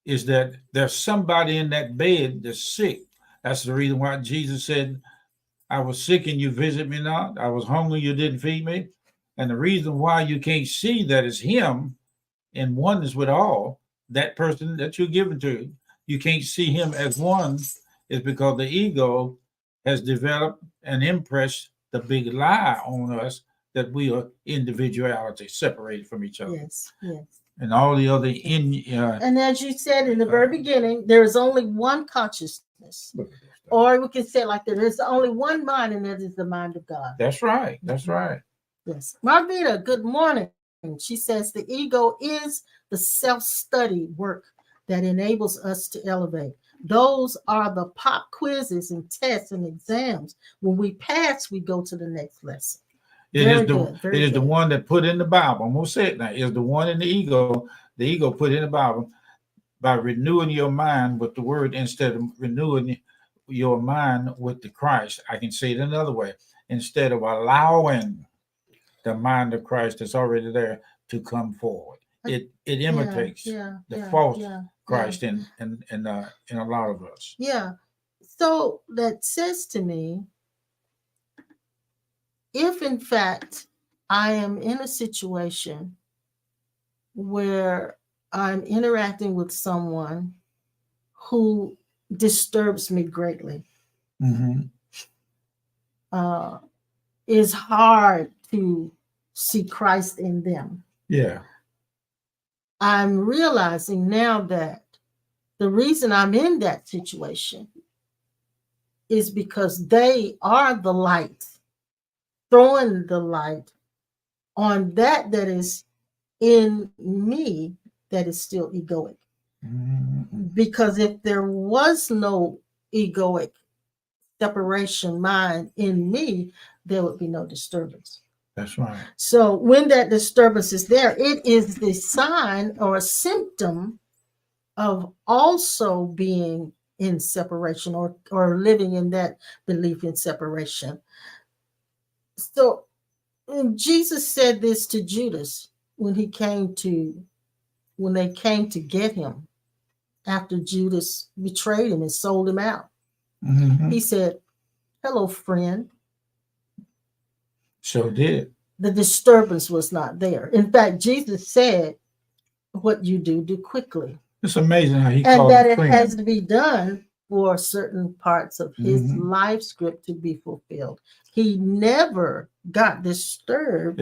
is that there's somebody in that bed that's sick. That's the reason why Jesus said, I was sick and you visit me not. I was hungry, you didn't feed me. And the reason why you can't see that is him in oneness with all, that person that you're giving to, you can't see him as one, is because the ego has developed and impressed the big lie on us that we are individuality, separated from each other. Yes, yes. And all the other And as you said in the very beginning, there is only one consciousness. Or we can say like there is only one mind, and that is the mind of God. That's right. That's right. Yes. Marvita, good morning. She says the ego is the self-study work that enables us to elevate. Those are the pop quizzes and tests and exams. When we pass, we go to the next lesson. It is the one that put in the Bible. I'm gonna say it now. It's the one in the ego. The ego put in the Bible by renewing your mind with the word instead of renewing your mind with the Christ. I can say it another way. Instead of allowing the mind of Christ that's already there to come forward, it imitates the false Christ in a lot of us. Yeah. So that says to me, if in fact I am in a situation where I'm interacting with someone who disturbs me greatly, is hard to see Christ in them. Yeah. I'm realizing now that the reason I'm in that situation is because they are the light, throwing the light on that is in me that is still egoic. Because if there was no egoic separation mind in me, there would be no disturbance. That's right. So when that disturbance is there, it is the sign or a symptom of also being in separation or living in that belief in separation. So Jesus said this to Judas when they came to get him after Judas betrayed him and sold him out. He said, "Hello, friend." So did. The disturbance was not there. In fact, Jesus said, "What you do quickly." It's amazing how he and called that it it friend. has to be done for certain parts of his life script to be fulfilled. He never got disturbed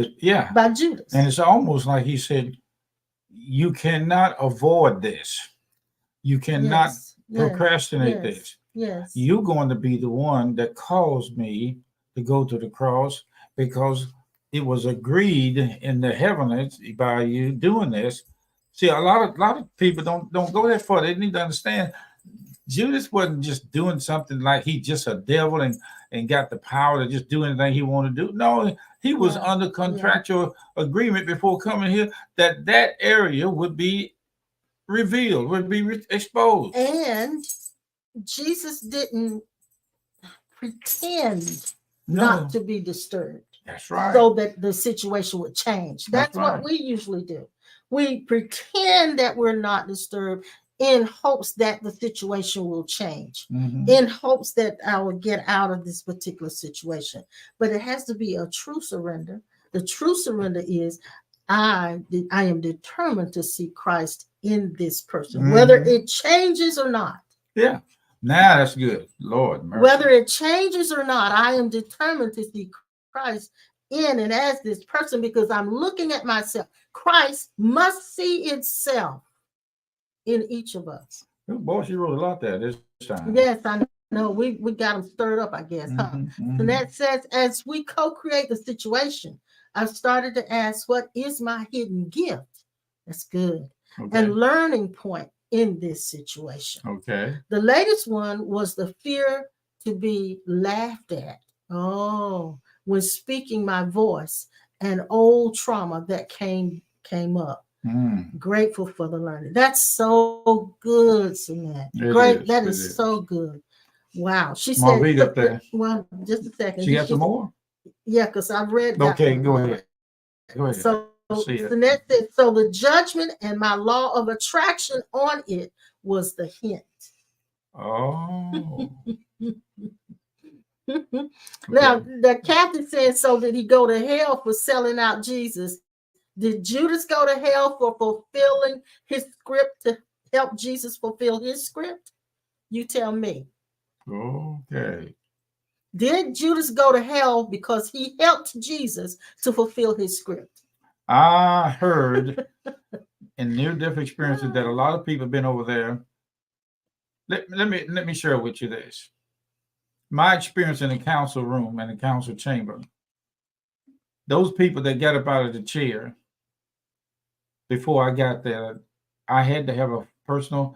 by Judas. And it's almost like he said, you cannot avoid this. You cannot procrastinate this. Yes. You're going to be the one that caused me to go to the cross because it was agreed in the heavens by you doing this. See, a lot of people don't go that far. They need to understand Judas wasn't just doing something like he just a devil and got the power to just do anything he wanted to do. No, he was under contractual agreement before coming here that area would be revealed, would be exposed. And Jesus didn't pretend not to be disturbed. That's right. So that the situation would change. That's what we usually do. We pretend that we're not disturbed in hopes that the situation will change, Mhm. in hopes that I will get out of this particular situation. But it has to be a true surrender. The true surrender is I am determined to see Christ in this person, whether Mhm. it changes or not. Yeah. Now that's good. Lord mercy. Whether it changes or not, I am determined to see Christ in and as this person because I'm looking at myself. Christ must see itself in each of us. Oh, boy, she wrote a lot there this time. Yes, I know. We got them stirred up, I guess, huh? Mhm. And that says, as we co-create the situation, I've started to ask, what is my hidden gift? That's good. Okay. And learning point in this situation. Okay. The latest one was the fear to be laughed at. Oh, when speaking my voice, an old trauma that came up. Mm. Grateful for the learning. That's so good, Cement. It Great. is. That It is is. so good. Wow. She said, Marvita up there. well, just a second. She got some more? Yeah, because I've read that. Okay, one go already. ahead. Go ahead. So See it. Sinette said, so the judgment and my law of attraction on it was the hint. Oh. Now, Okay. the captain said, so did he go to hell for selling out Jesus? Did Judas go to hell for fulfilling his script to help Jesus fulfill his script? You tell me. Okay. Did Judas go to hell because he helped Jesus to fulfill his script? I heard in near-death experiences that a lot of people have been over there. Let me share with you this. My experience in the council room and the council chamber. Those people that got up out of the chair before I got there, I had to have a personal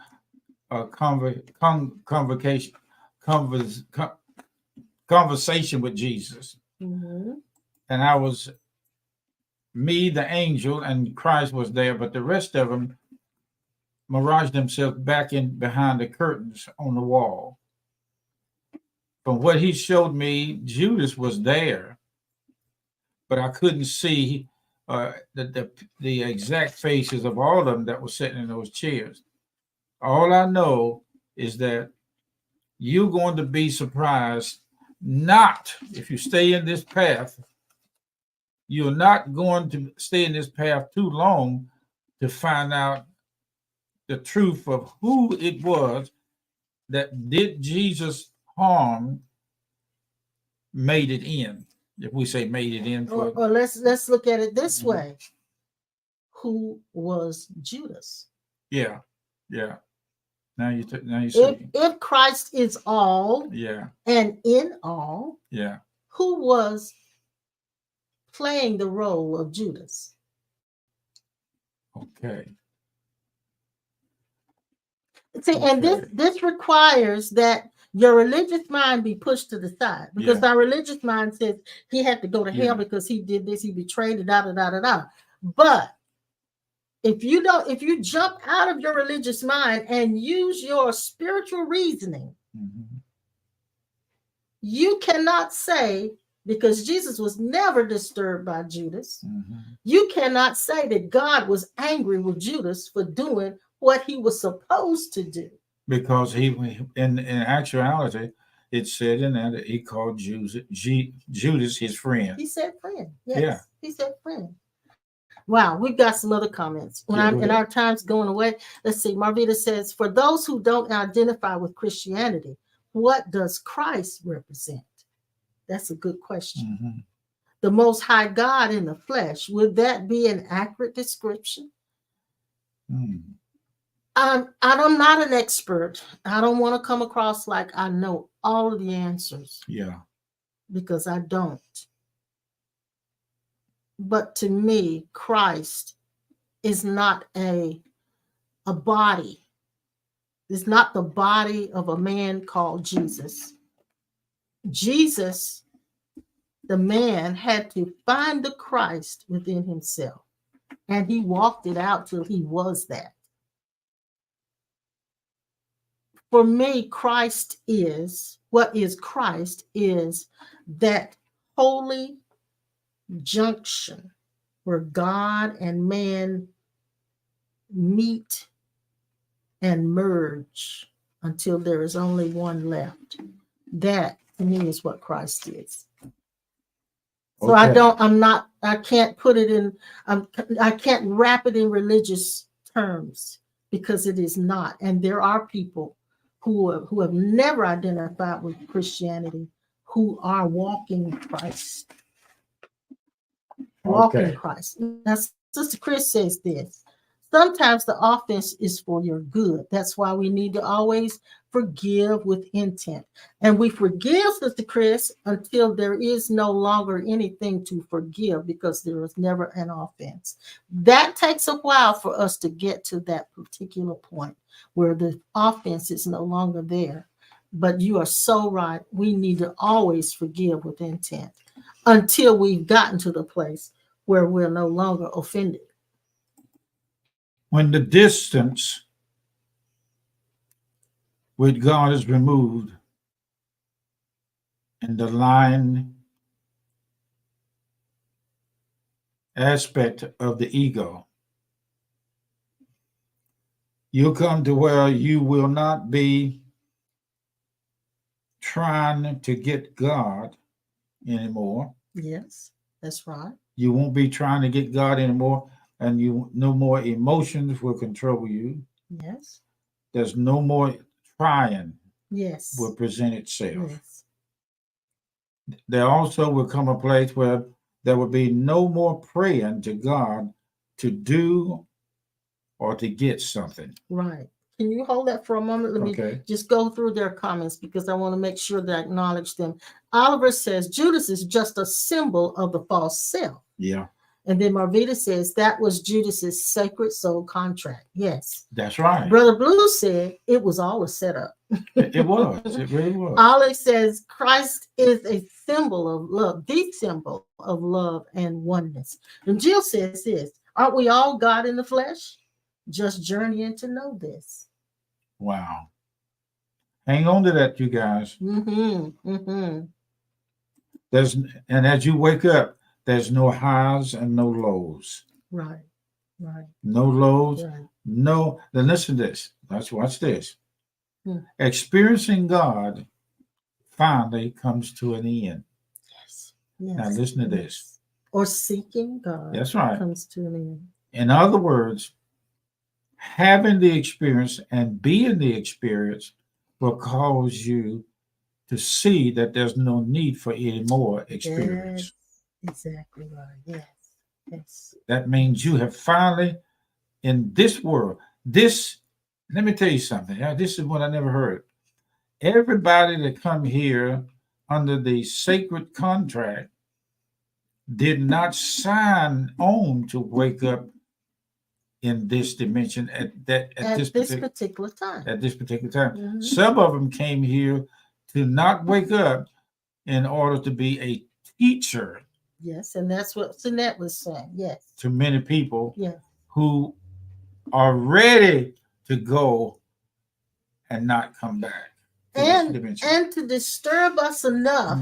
conversation with Jesus. Mm-hmm. And I was me, the angel, and Christ was there, but the rest of them miraged themselves back in behind the curtains on the wall. From what he showed me, Judas was there, but I couldn't see the exact faces of all of them that were sitting in those chairs. All I know is that you're going to be surprised. Not if you stay in this path, you're not going to stay in this path too long to find out the truth of who it was that did Jesus harm, made it in. If we say made it in for, Or let's look at it this way. Who was Judas? yeah. Now you see. If Christ is all, Yeah. and in all, Yeah. who was playing the role of Judas? Okay. See, and this requires that your religious mind be pushed to the side, because our religious mind says he had to go to hell because he did this, he betrayed it, da da da da da. But if you jump out of your religious mind and use your spiritual reasoning, you cannot say, because Jesus was never disturbed by Judas, you cannot say that God was angry with Judas for doing what he was supposed to do. Because he, in actuality, it said in that he called Judas his friend. He said friend. Yes. Yeah. He said friend. Wow, we've got some other comments. And our time's going away. Let's see. Marvita says, for those who don't identify with Christianity, what does Christ represent? That's a good question. The Most High God in the flesh. Would that be an accurate description? I'm not an expert. I don't want to come across like I know all of the answers. Yeah. Because I don't. But to me, Christ is not a body. It's not the body of a man called Jesus. Jesus, the man, had to find the Christ within himself. And he walked it out till he was that. For me, Christ is that holy junction where God and man meet and merge until there is only one left. That to me is what Christ is. So Okay. I can't put it in, I can't wrap it in religious terms because it is not. And there are people who have never identified with Christianity who are walking Christ. Walking Okay. Christ. Now, Sister Chris says this. Sometimes the offense is for your good. That's why we need to always forgive with intent. And we forgive, Sister Chris, until there is no longer anything to forgive because there is never an offense. That takes a while for us to get to that particular point where the offense is no longer there. But you are so right. We need to always forgive with intent until we've gotten to the place where we're no longer offended. When the distance with God is removed and the line aspect of the ego, you'll come to where you will not be trying to get God anymore. Yes, that's right. You won't be trying to get God anymore, and no more emotions will control you. Yes, There's no more trying yes, will present itself. yes. There also will come a place where there will be no more praying to God to do or to get something. Right. Can you hold that for a moment? Let me Okay. just go through their comments because I want to make sure that I acknowledge them. Oliver says Judas is just a symbol of the false self. Yeah, And then Marvita says that was Judas's sacred soul contract. Yes. that's right. Brother Blue said it was all a setup. It was. It really was. Alex says Christ is a symbol of love, the symbol of love and oneness. And Jill says this, aren't we all God in the flesh? Just journeying to know this. Wow. Hang on to that, you guys. Mm-hmm. Mm-hmm. There's and as you wake up, there's no highs and no lows. Right. Right. No lows. Right. No. Then listen to this. Let's watch this. Hmm. Experiencing God finally comes to an end. Yes. Yes. Now listen to this. Or seeking God. That's right. Comes to an end. In other words, having the experience and being the experience will cause you to see that there's no need for any more experience. Yes, exactly right. Yes. Yes. That means you have finally, in this world, let me tell you something. This is what I never heard. Everybody that come here under the sacred contract did not sign on to wake up in this dimension at this particular time. At this particular time. Mm-hmm. Some of them came here to not wake up in order to be a teacher. Yes, and that's what Sinette was saying. Yes. To many people yes. who are ready to go and not come back. And to disturb us enough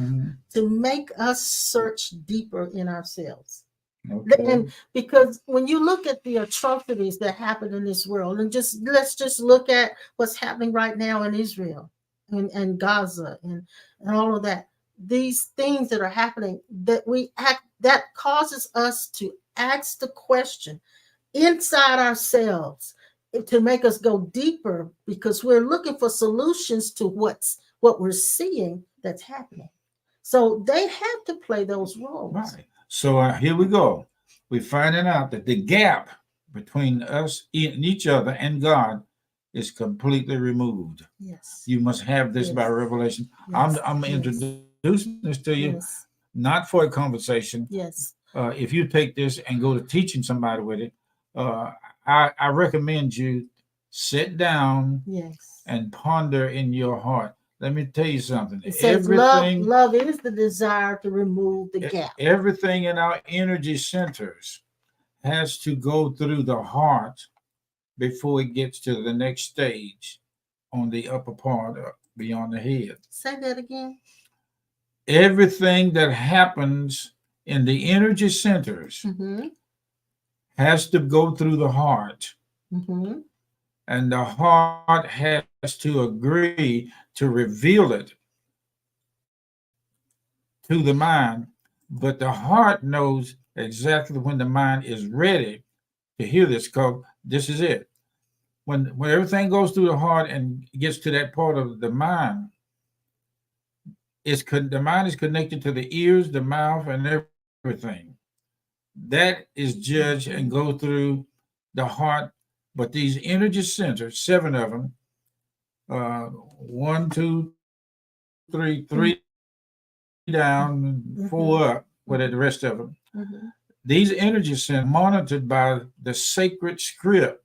to make us search deeper in ourselves. Okay. And because when you look at the atrocities that happen in this world, and let's just look at what's happening right now in Israel and Gaza and all of that. These things that are happening that causes us to ask the question inside ourselves to make us go deeper because we're looking for solutions to what we're seeing that's happening. So they have to play those roles. Right. So here we go. We're finding out that the gap between us and each other and God is completely removed. Yes. You must have this by revelation. Yes. I'm introducing this to you, not for a conversation. Yes. If you take this and go to teaching somebody with it, I recommend you sit down and ponder in your heart. Let me tell you something. It says love is the desire to remove the gap. Everything in our energy centers has to go through the heart before it gets to the next stage on the upper part beyond the head. Say that again. Everything that happens in the energy centers has to go through the heart and the heart has to agree to reveal it to the mind, but the heart knows exactly when the mind is ready to hear this, because this is it. When everything goes through the heart and gets to that part of the mind, the mind is connected to the ears, the mouth, and everything. That is judged and go through the heart. But these energy centers, seven of them, one, two, three down, four up, with the rest of them. These energy centers are monitored by the sacred script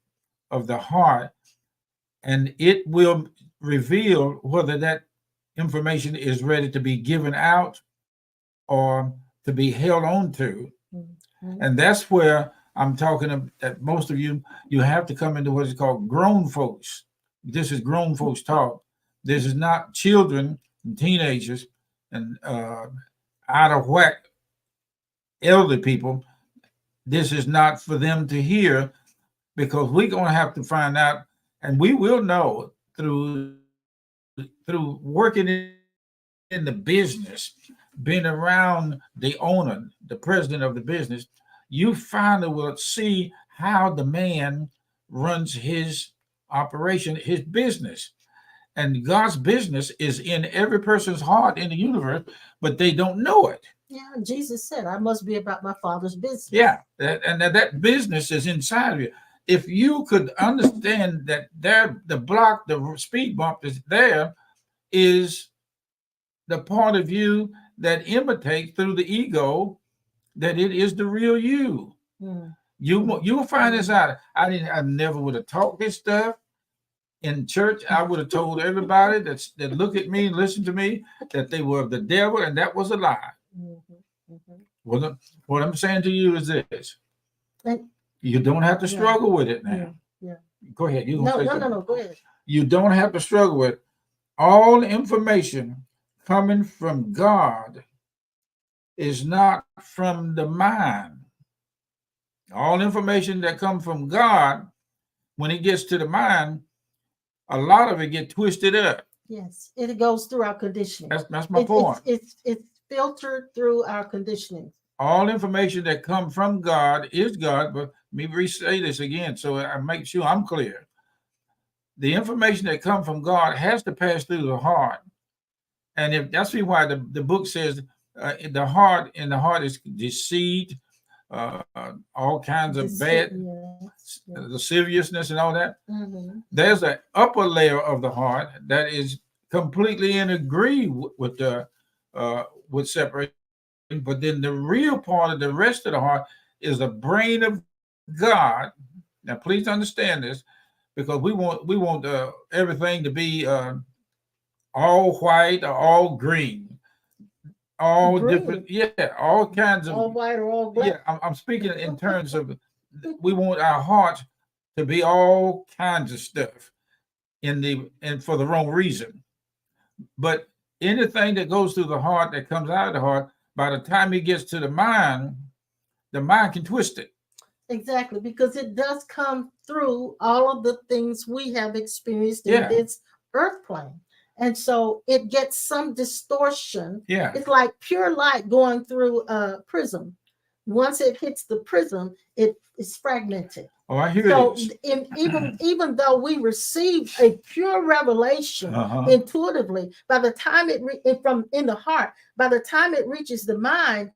of the heart, and it will reveal whether that information is ready to be given out or to be held on to. And that's where I'm talking about, that most of you have to come into what is called grown folks. This is grown folks talk. This is not children and teenagers and out of whack elder people. This is not for them to hear, because we're going to have to find out, and we will know through working in the business, being around the owner, the president of the business. You finally will see how the man runs his operation, his business. And God's business is in every person's heart in the universe, but they don't know it. Yeah, Jesus said, I must be about my Father's business. Yeah, that business is inside of you. If you could understand that the block, the speed bump is there, is the part of you that imitates through the ego that it is the real you. You'll find this out. I never would have taught this stuff in church. I would have told everybody that look at me and listen to me that they were of the devil, and that was a lie. What I'm saying to you is this: you don't have to struggle with it now. Go ahead. No. Go ahead. You don't have to struggle with all information coming from God is not from the mind. All information that comes from God, when it gets to the mind, a lot of it gets twisted up. Yes, it goes through our conditioning. That's my point. It's filtered through our conditioning. All information that comes from God is God, but let me re-say this again so I make sure I'm clear. The information that comes from God has to pass through the heart. And if that's why the book says the heart is deceit, all kinds of bad, lasciviousness and all that. There's an upper layer of the heart that is completely in agree with separation. But then the real part of the rest of the heart is the brain of God. Now, please understand this, because we want everything to be all white or all green, all different, all kinds of all white or all black. Yeah, I'm speaking in terms of we want our hearts to be all kinds of stuff and for the wrong reason. But anything that goes through the heart that comes out of the heart, by the time it gets to the mind can twist it. Exactly, because it does come through all of the things we have experienced in this earth plane. And so it gets some distortion. Yeah. It's like pure light going through a prism. Once it hits the prism, it is fragmented. Oh, I hear so it. even though we receive a pure revelation intuitively, by the time from in the heart, by the time it reaches the mind,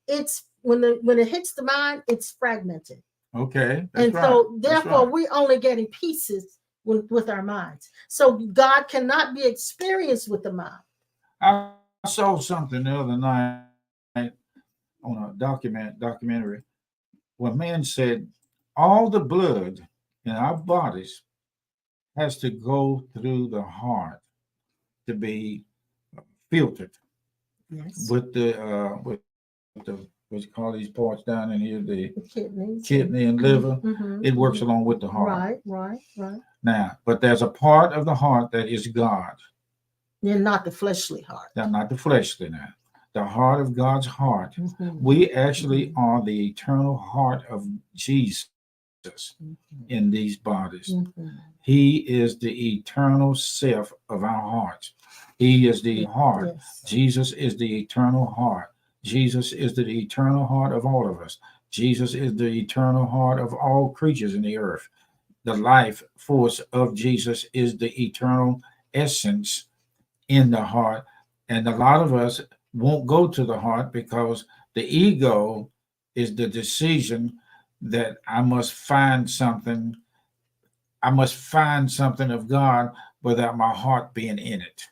it's when it hits the mind, it's fragmented. Okay. And so therefore we're only getting pieces with our minds. So God cannot be experienced with the mind. I saw something the other night on a documentary where man said all the blood in our bodies has to go through the heart to be filtered. Yes. With the what you call these parts down in here, the kidney and liver. It works along with the heart. Right. Now, but there's a part of the heart that is God. They're not the fleshly heart. They're not the fleshly now. The heart of God's heart. We actually are the eternal heart of Jesus. in these bodies. Mhm. He is the eternal self of our hearts. He is the heart. Yes. Jesus is the eternal heart. Jesus is the eternal heart of all of us. Jesus is the eternal heart of all creatures in the earth. The life force of Jesus is the eternal essence in the heart. And a lot of us won't go to the heart because the ego is the decision that I must find something of God without my heart being in it.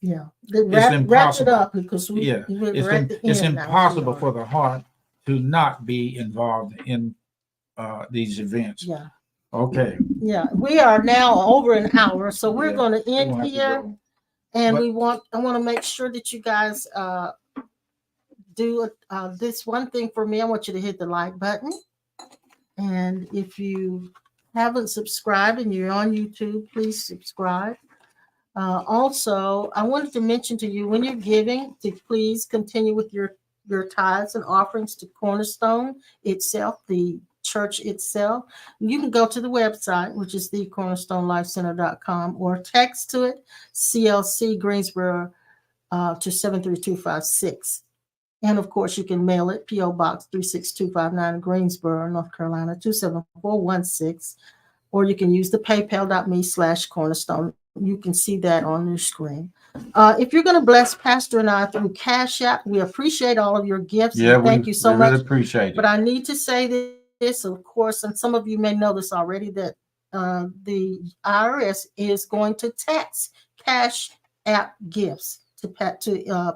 Yeah. It's Wrap it impossible. up because Yeah, we're at the it's end now, impossible sweetheart. for the heart to not be involved in these events. Yeah. Okay. Yeah. We are now over an hour, so we're Yeah, going to we're end gonna have to here. go. And But I want to make sure that you guys do this one thing for me. I want you to hit the like button. And if you haven't subscribed and you're on YouTube, please subscribe. Also, I wanted to mention to you when you're giving to please continue with your tithes and offerings to Cornerstone itself, the church itself. You can go to the website, which is thecornerstonelifecenter.com, or text to it, CLC Greensboro to 73256. And of course, you can mail it, P.O. Box 36259, Greensboro, North Carolina, 27416. Or you can use the paypal.me/cornerstone. You can see that on your screen. If you're going to bless Pastor and I through Cash App, we appreciate all of your gifts. yeah, And thank you so we much. really appreciate But it. I need to say this, of course, and some of you may know this already, that the IRS is going to tax Cash App gifts to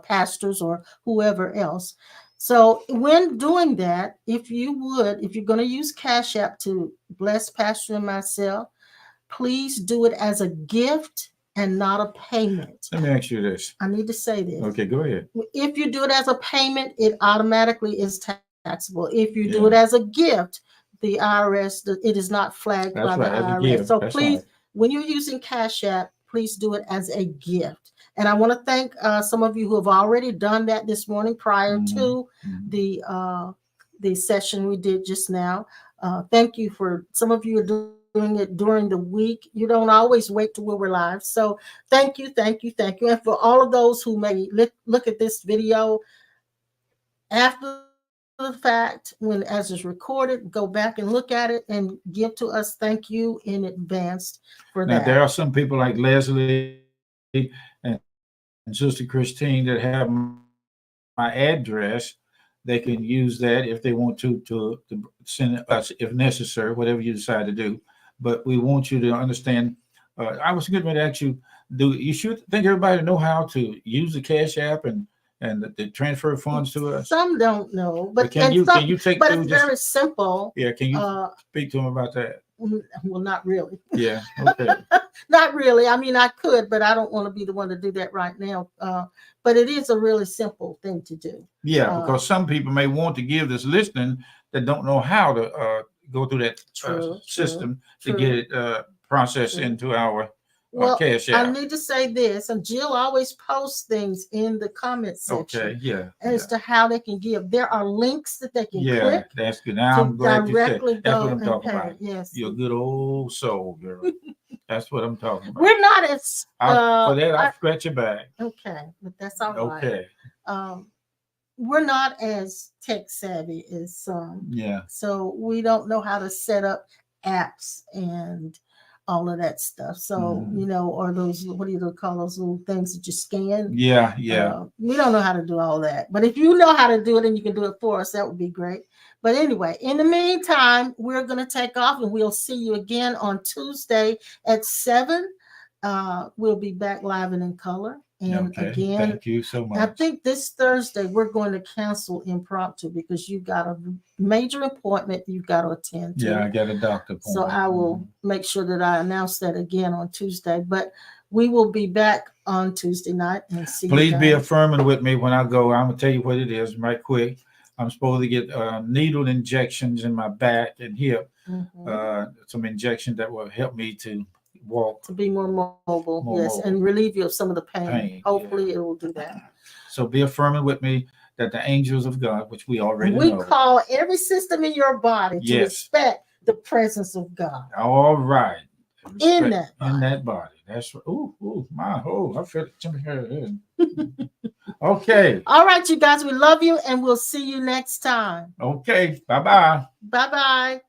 pastors or whoever else. So when doing that, if you're going to use Cash App to bless Pastor and myself, please do it as a gift and not a payment. Let me ask you this. I need to say this. Okay, go ahead. If you do it as a payment, it automatically is taxable. If you do Yeah. it as a gift, the IRS, it is not flagged That's by right. the As a IRS. gift. So That's please, right. when you're using Cash App, please do it as a gift. And I want to thank some of you who have already done that this morning prior to the session we did just now. Thank you for some of you are doing it during the week. You don't always wait till we're live. So thank you, thank you, thank you. And for all of those who may look at this video after the fact, when as it's recorded, go back and look at it and give to us. Thank you in advance for Now, that. there are some people like Leslie and Sister Christine that have my address. They can use that if they want to send us if necessary, whatever you decide to do. But we want you to understand. I was going to ask you, do you should think everybody know how to use the Cash App and the transfer funds to us? Some don't know, But can you take but through it's just very simple. yeah? Can you speak to them about that? Well, not really. Yeah. Okay. Not really. I mean, I could, but I don't want to be the one to do that right now. But it is a really simple thing to do. Yeah, because some people may want to give this listening that don't know how to go through that system to get it processed into our well, Cash I App. need to say this, and Jill always posts things in the comment section. Okay, yeah. As to how they can give. There are links that they can click. That's good. Now I'm glad you said that's what I'm and talking pay. about. Yes. You're a good old soul, girl. That's what I'm talking about. We're not as for that I'll scratch your back. Okay, but that's all right. Okay. We're not as tech savvy as some. Yeah. So we don't know how to set up apps and all of that stuff. So, or those, what do you call those little things that you scan? Yeah. We don't know how to do all that. But if you know how to do it and you can do it for us, that would be great. But anyway, in the meantime, we're going to take off and we'll see you again on Tuesday at 7. We'll be back live and in color. And again, thank you so much. I think this Thursday we're going to cancel Impromptu because you got a major appointment you've got to attend to. Yeah, I got a doctor appointment. So I will make sure that I announce that again on Tuesday. But we will be back on Tuesday night and see. Please be affirming with me when I go. I'm gonna tell you what it is right quick. I'm supposed to get needle injections in my back and hip. Some injections that will help me to walk, to be more mobile, and relieve you of some of the pain. Hopefully it will do that. So be affirming with me that the angels of God, which we already know. We call every system in your body to respect the presence of God All right. in that In body. that body. That's right. Ooh, my, I feel it. Okay. All right, you guys, we love you, and we'll see you next time. Okay. Bye-bye. Bye-bye.